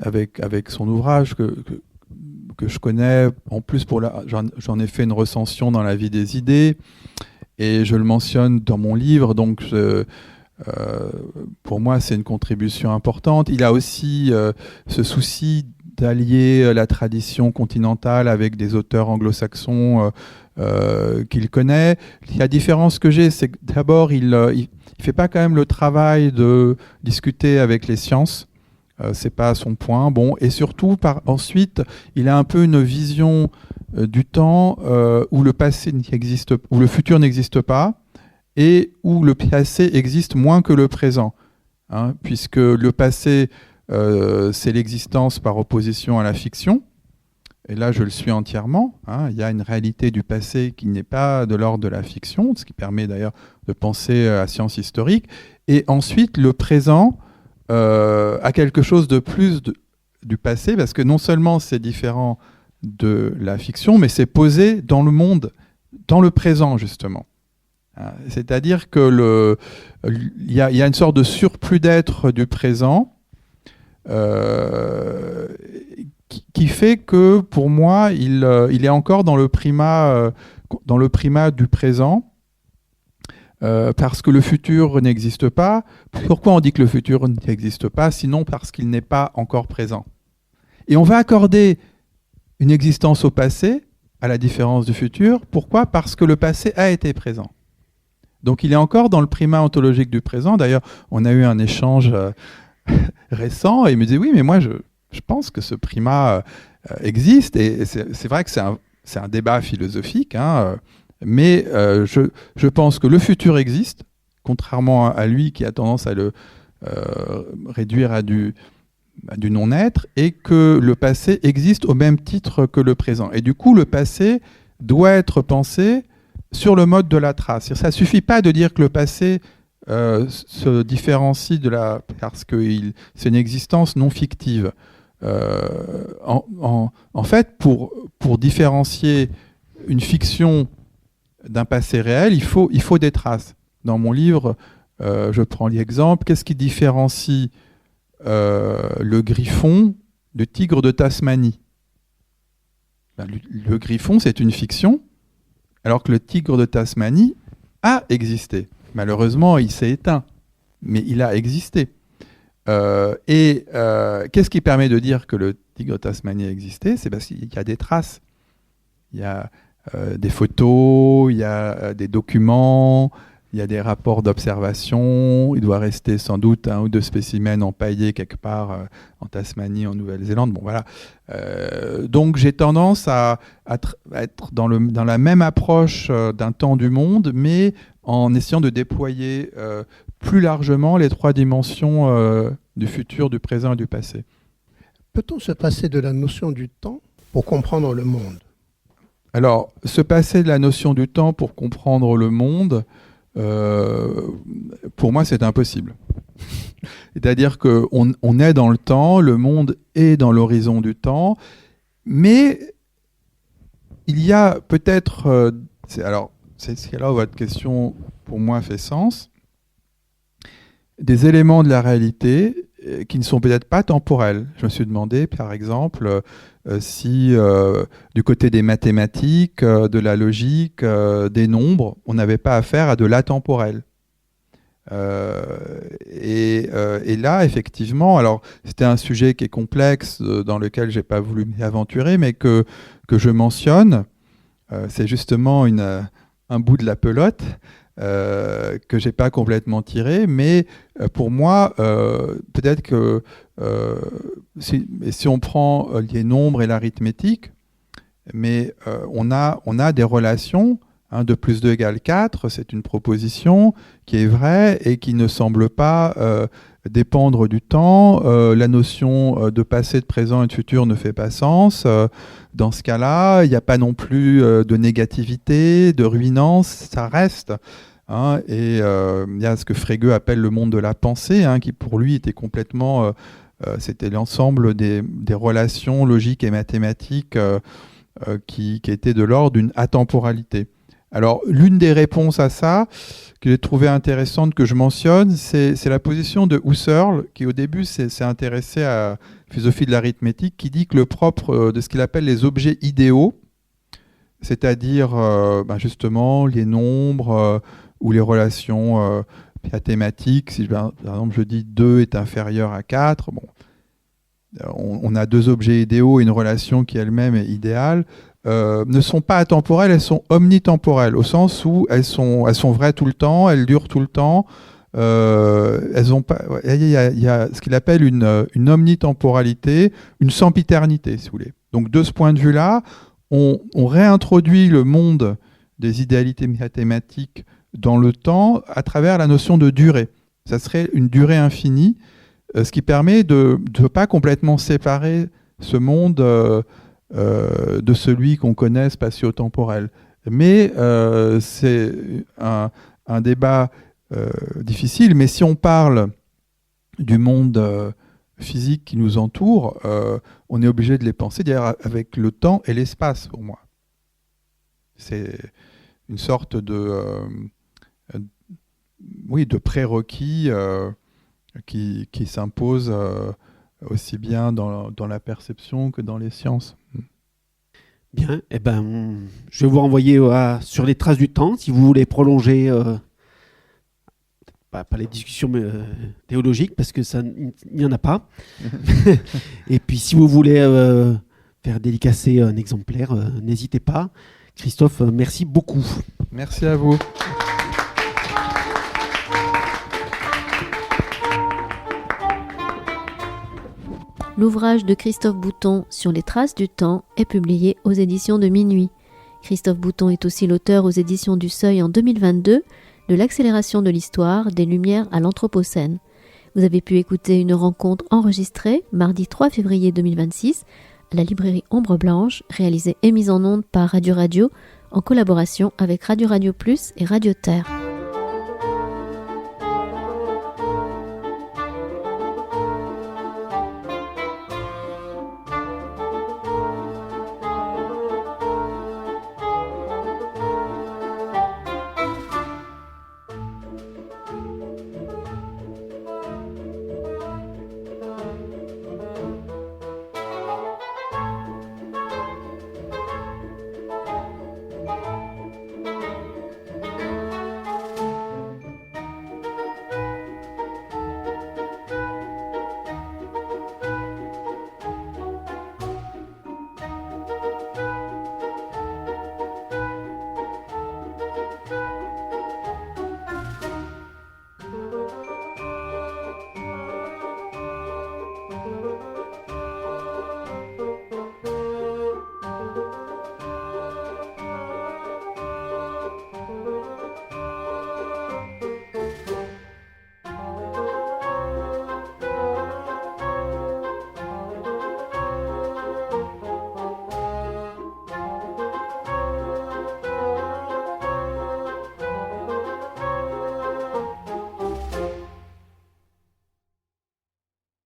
avec son ouvrage, que je connais, en plus j'en ai fait une recension dans La vie des idées, et je le mentionne dans mon livre, donc pour moi c'est une contribution importante. Il a aussi ce souci d'allier la tradition continentale avec des auteurs anglo-saxons qu'il connaît. La différence que j'ai, c'est que d'abord, il ne fait pas quand même le travail de discuter avec les sciences. C'est pas son point. Bon, et surtout, ensuite, il a un peu une vision du temps où le passé n'existe, où le futur n'existe pas, et où le passé existe moins que le présent, hein, puisque le passé c'est l'existence par opposition à la fiction. Et là, je le suis entièrement. Hein. Il y a une réalité du passé qui n'est pas de l'ordre de la fiction, ce qui permet d'ailleurs de penser à science historique. Et ensuite, le présent a quelque chose de plus du passé, parce que non seulement c'est différent de la fiction, mais c'est posé dans le monde, dans le présent, justement. C'est-à-dire que il y a une sorte de surplus d'être du présent qui fait que, pour moi, il est encore dans le primat du présent, parce que le futur n'existe pas. Pourquoi on dit que le futur n'existe pas? Sinon parce qu'il n'est pas encore présent. Et on va accorder une existence au passé, à la différence du futur. Pourquoi? Parce que le passé a été présent. Donc il est encore dans le primat ontologique du présent. D'ailleurs, on a eu un échange récent, et il me dit oui, mais moi je pense que ce primat existe, et c'est vrai que c'est un débat philosophique, hein, mais je pense que le futur existe, contrairement à lui qui a tendance à le réduire à du non-être, et que le passé existe au même titre que le présent. Et du coup, le passé doit être pensé sur le mode de la trace. Ça ne suffit pas de dire que le passé se différencie parce que c'est une existence non fictive. En fait, pour différencier une fiction d'un passé réel, il faut des traces. Dans mon livre, je prends l'exemple, qu'est-ce qui différencie le griffon du tigre de Tasmanie? Le griffon, c'est une fiction, alors que le tigre de Tasmanie a existé. Malheureusement, il s'est éteint, mais il a existé. Qu'est-ce qui permet de dire que le tigre tasmanien existait? C'est parce qu'il y a des traces. Il y a des photos, il y a des documents, il y a des rapports d'observation. Il doit rester sans doute 1 ou 2 spécimens empaillés quelque part en Tasmanie, en Nouvelle-Zélande. Bon, voilà. Donc j'ai tendance à être dans la même approche d'un temps du monde, mais en essayant de déployer plus largement les 3 dimensions du futur, du présent et du passé. Peut-on se passer de la notion du temps pour comprendre le monde? Alors, se passer de la notion du temps pour comprendre le monde, pour moi, c'est impossible. C'est-à-dire qu'on est dans le temps, le monde est dans l'horizon du temps, mais il y a peut-être... c'est là où votre question, pour moi, fait sens. Des éléments de la réalité qui ne sont peut-être pas temporels. Je me suis demandé, par exemple, si du côté des mathématiques, de la logique, des nombres, on n'avait pas affaire à de l'atemporel. Et là, effectivement, alors c'était un sujet qui est complexe, dans lequel je n'ai pas voulu m'y aventurer, mais que je mentionne. C'est justement un bout de la pelote que je n'ai pas complètement tiré, mais pour moi, peut-être que si on prend les nombres et l'arithmétique, mais on a des relations. 2 plus 2 égale 4, c'est une proposition qui est vraie et qui ne semble pas dépendre du temps. La notion de passé, de présent et de futur ne fait pas sens. Dans ce cas-là, il n'y a pas non plus de négativité, de ruinance, ça reste. Et il y a ce que Frege appelle le monde de la pensée, qui pour lui était complètement... c'était l'ensemble des relations logiques et mathématiques qui étaient de l'ordre d'une atemporalité. Alors, l'une des réponses à ça, que j'ai trouvé intéressante, que je mentionne, c'est la position de Husserl, qui au début s'est intéressé à la philosophie de l'arithmétique, qui dit que le propre de ce qu'il appelle les objets idéaux, c'est-à-dire justement les nombres ou les relations mathématiques, si par exemple je dis 2 est inférieur à 4, bon, on a 2 objets idéaux et une relation qui elle-même est idéale, ne sont pas atemporelles, elles sont omnitemporelles, au sens où elles sont vraies tout le temps, elles durent tout le temps. Elles ont pas, il y a ce qu'il appelle une omnitemporalité, une sempiternité, si vous voulez. Donc de ce point de vue-là, on réintroduit le monde des idéalités mathématiques dans le temps à travers la notion de durée. Ça serait une durée infinie, ce qui permet de ne pas complètement séparer ce monde de celui qu'on connaît spatio-temporel. Mais c'est un débat difficile, mais si on parle du monde physique qui nous entoure, on est obligé de les penser d'ailleurs avec le temps et l'espace, pour moi. C'est une sorte de prérequis qui s'impose aussi bien dans la perception que dans les sciences. Bien, je vais vous renvoyer sur les traces du temps, si vous voulez prolonger, pas les discussions théologiques, parce que il n'y en a pas. Et puis si vous voulez faire dédicacer un exemplaire, n'hésitez pas. Christophe, merci beaucoup. Merci à vous. L'ouvrage de Christophe Bouton sur les traces du temps est publié aux éditions de Minuit. Christophe Bouton est aussi l'auteur aux éditions du Seuil en 2022 de l'accélération de l'histoire des Lumières à l'Anthropocène. Vous avez pu écouter une rencontre enregistrée mardi 3 février 2026 à la librairie Ombre Blanche, réalisée et mise en onde par Radio en collaboration avec Radio Plus et Radio Terre.